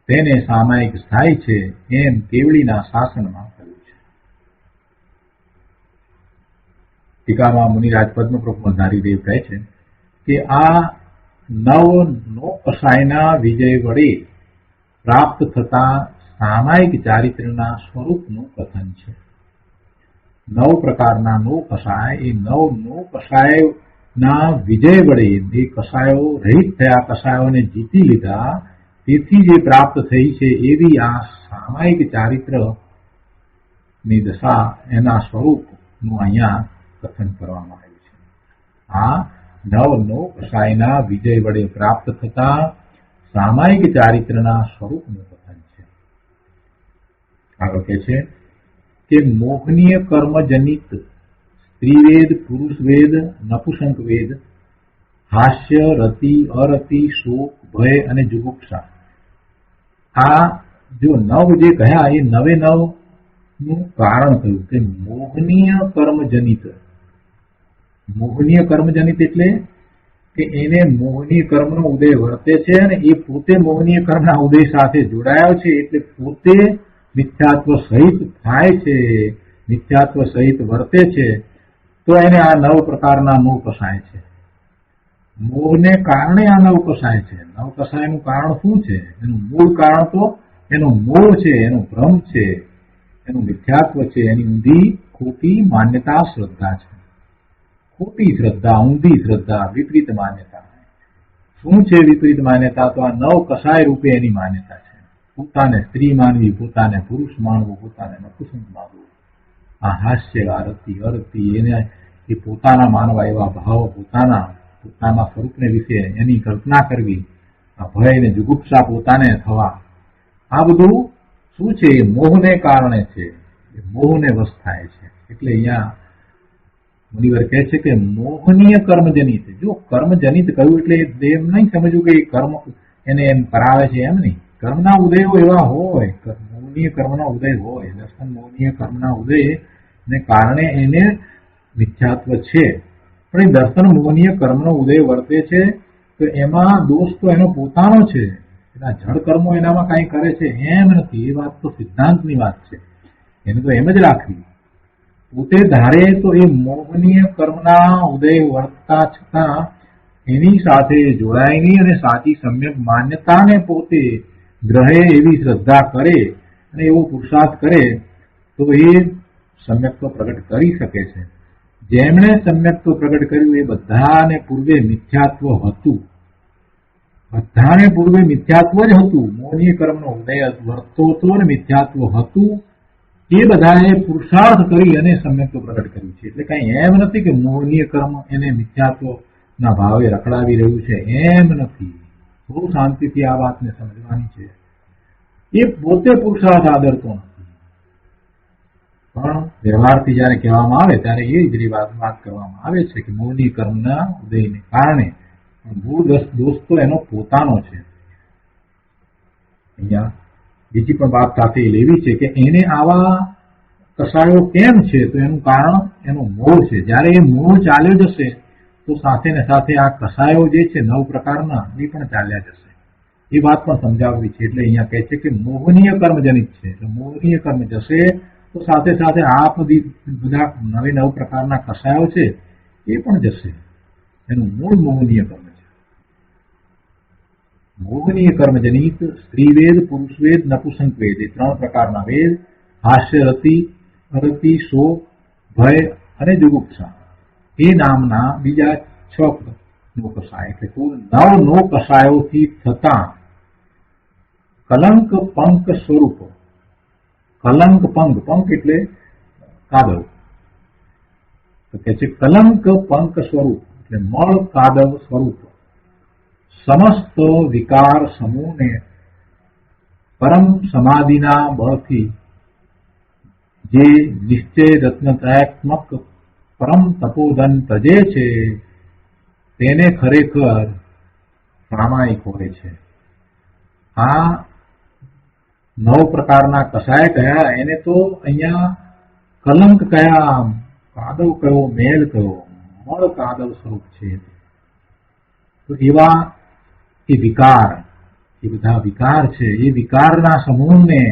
તેને સામાયિક સ્થાયી છે એમ કેવડીના શાસનમાં કહ્યું છે. ટીકામાં મુનિરાજ પદ્મપ્રભુ ધારીદેવ કહે છે કે આ નવ કસાયના વિજય વડે પ્રાપ્ત થતા સામાયિક ચારિત્ર્યના સ્વરૂપનું કથન છે. 9 પ્રકારના નો કસાય એ નવ કસાયના વિજય વડે એ કસાયો રહિત થયા, કસાયોને જીતી લીધા, તેથી જે પ્રાપ્ત થઈ છે એવી આ સામાયિક ચારિત્રની દશા, એના સ્વરૂપનું અહીંયા કથન કરવામાં આવ્યું છે. આ નવ કસાયના વિજય વડે પ્રાપ્ત થતા સામાયિક ચારિત્રના સ્વરૂપનું કથન છે. આગળ કહે છે કે મોહનીય કર્મજનિત સ્ત્રીવેદ, પુરુષવેદ, નપુંસક વેદ, હાસ્ય, રતિ, અરતિ, શોક, ભય અને જુગુપ્સા, આ જો 9 જે કહ્યા એ 9 નું કારણ કહ્યું કે મોહનીય કર્મજનિત. મોહનીય કર્મજનિત એટલે કે એને મોહનીય કર્મનો ઉદય વર્તે છે અને એ પોતે મોહનીય કર્મના ઉદય સાથે જોડાયો છે, એટલે પોતે મિથ્યાત્વ સહિત થાય છે, મિથ્યાત્વ સહિત વર્તે છે, તો એને આ 9 પ્રકારના મોહ કસાય છે. મોહને કારણે આ 9 કસાય છે. 9 કસાયનું કારણ શું છે? એનું મૂળ કારણ તો એનો મોહ છે, એનો ભ્રમ છે, એનું મિથ્યાત્વ છે, એની ઊંધી ખોટી માન્યતા, શ્રદ્ધા છે. ખોટી શ્રદ્ધા, ઊંધી શ્રદ્ધા, વિપરીત માન્યતા. શું છે વિપરીત માન્યતા? તો આ 9 કસાય રૂપે એની માન્યતા છે. પોતાને સ્ત્રી માનવી, પોતાને પુરુષ માનવું, પોતાને નપુંસક માનવું, આ હાસ્ય, આરતી, અરતિ, એને એ પોતાના માનવા એવા ભાવ, પોતાના સ્વરૂપને વિશે એની કલ્પના કરવી, આ ભય ને જુગુપ્સા પોતાને થવા, આ બધું શું છે? એ મોહને કારણે છે, એ મોહને વશ થાય છે. એટલે અહીંયા મુનિવર કહે છે કે મોહનીય કર્મજનિત. જો કર્મજનિત કહ્યું એટલે એમ નહીં સમજવું કે કર્મ એને એમ કરાવે છે, એમ નહીં. કર્મના ઉદયો એવા હોય, મોહનીય કર્મના ઉદય હોય, દર્શન મોહનીય કર્મના ઉદય ને કારણે એને મિથ્યાત્વ છે, પણ એ દર્શન મોહનીય કર્મનો ઉદય વર્તે છે તો એમાં દોષ તો એનો પોતાનો છે. એના જળ કર્મો એનામાં કાંઈ કરે છે એમ નથી. એ વાત તો સિદ્ધાંતની વાત છે, એને તો એમ જ રાખવી. પોતે ધારે તો એ મોહનીય કર્મના ઉદય વર્તતા છતાં એની સાથે જોડાય નહીં અને સાચી સમ્યક માન્યતાને પોતે ગ્રહે એવી શ્રદ્ધા કરે અને એવો પુરુષાર્થ કરે તો એ સમ્યક્ત્વ પ્રગટ કરી શકે છે. જેમણે સમ્યક્ત્વ પ્રગટ કર્યું એ બધાને પૂર્વે મિથ્યાત્વ હતું, બધાને પૂર્વે મિથ્યાત્વ જ હતું. મોહનીય કર્મનો ઉદય વર્તતો હતો અને મિથ્યાત્વ હતું. એ બધાએ પુરુષાર્થ કરી અને સમ્યક્ત્વ પ્રગટ કર્યું છે. એટલે કઈ એમ નથી કે મોહનીય કર્મ એને મિથ્યાત્વ ના ભાવે રખડાવી રહ્યું છે, એમ નથી. બહુ શાંતિથી આ વાતને સમજવાની છે. એ પોતે પુરુષાર્થ આદરતો નથી, પણ વ્યવહારથી જયારે કહેવામાં આવે ત્યારે એ જ વાત કરવામાં આવે છે કે મોહનીય કર્મના ઉદયને કારણે મૂળ દોષ તો એનો પોતાનો છે. અહીંયા બીજી પણ વાત સાથે લેવી છે કે એને આવા કસાયો કેમ છે? તો એનું કારણ એનો મોહ છે. જયારે એ મોહ ચાલ્યો જશે તો સાથે ને સાથે આ કસાયો જે છે 9 પ્રકારના એ પણ ચાલ્યા જશે. એ વાત પણ સમજાવવી છે. એટલે અહીંયા કહે છે કે મોહનીય કર્મજનિત છે. એટલે મોહનીય કર્મ જશે તો સાથે સાથે આ બધા 9 પ્રકારના કસાયો છે એ પણ જશે. એનું મૂળ મોહનીય કર્મ છે. મોહનીય કર્મજનિત સ્ત્રીવેદ, પુરુષવેદ, નપુંસક વેદ, એ 3 પ્રકારના વેદ, હાસ્ય, રતિ, અરતિ, શોક, ભય અને જુગુપ્સા, એ નામના બીજા 6 નો કસાય, એટલે કુલ 9 નો કસાયોથી થતા કલંક પંક સ્વરૂપ. કલંક પંક એટલે કાદવ, તો કે છે કલંક પંક સ્વરૂપ એટલે મળ કાદવ સ્વરૂપ સમસ્ત વિકાર સમૂહને પરમ સમાધિના બળથી જે નિશ્ચય રત્નત્રયાત્મક પરમ તપોધન તજે છે તેને ખરેખર સામાયિક હોય છે. આ 9 પ્રકારના કસાય કયા, એને તો અહીંયા કલંક કયા, કાદવ કયો, મેલ કયો, મળ કાદવ સ્વરૂપ છે. તો એવા એ વિકાર એ બધા વિકાર છે. એ વિકારના સમૂહને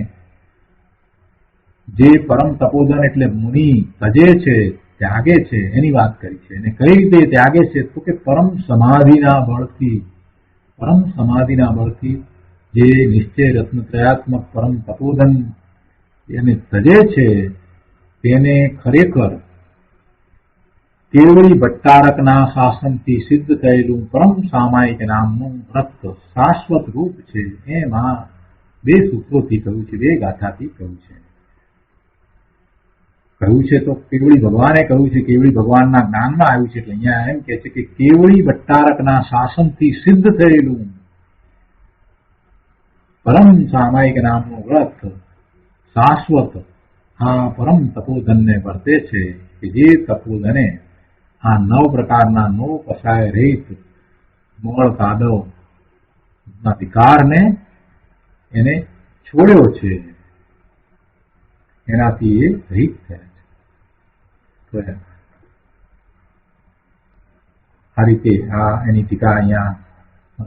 જે પરમ તપોધન એટલે મુનિ તજે છે, ત્યાગે છે, એની વાત કરી છે. અને કઈ રીતે ત્યાગે છે? તો કે પરમ સમાધિના બળથી જે નિશ્ચય રત્નત્રયાત્મક પરમ તપોધન એને તજે છે, તેને ખરેખર કેવળી ભટ્ટારકના શાસનથી સિદ્ધ થયેલું પરમ સામાયિક નામનું વ્રત શાશ્વત રૂપ છે. એમાં બે સૂત્રોથી કહ્યું છે, બે ગાથાથી કહ્યું છે. કહ્યું છે તો કેવળી ભગવાને કહ્યું છે, કેવળી ભગવાનના જ્ઞાનમાં આવ્યું છે. એટલે અહીંયા એમ કે છે કે કેવળી ભટ્ટારકના શાસનથી સિદ્ધ થયેલું પરમ સામાયિક નામનું વ્રત શાશ્વત આ પરમ તપોધનને વર્તે છે કે જે તપોધને આ 9 પ્રકારના 9 કષાય રહિત મોળ કાદવ ના વિકારને એને છોડ્યો છે, એનાથી એ રહિત થયા છે. આ રીતે આ એની ટીકા અહીંયા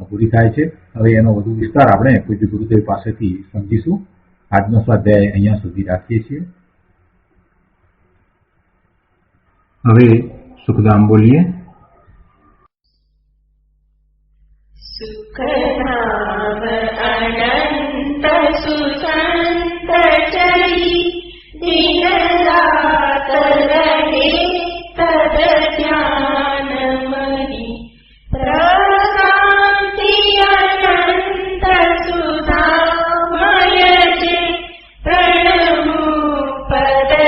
પૂરી થાય છે. હવે એનો વધુ વિસ્તાર આપણે પૂજ્ય ગુરુદેવ પાસેથી સમજીશું. આજનો સ્વાધ્યાય અહીંયા સુધી રાખીએ છીએ. હવે સુખધામ બોલીએ. સુખધામ અનંત સુસંત ચરી દિન રાત રહે તદ ધ્યાન મરી પ્રશાંતિ અનંત સુધામય છે પ્રણમુ પદતે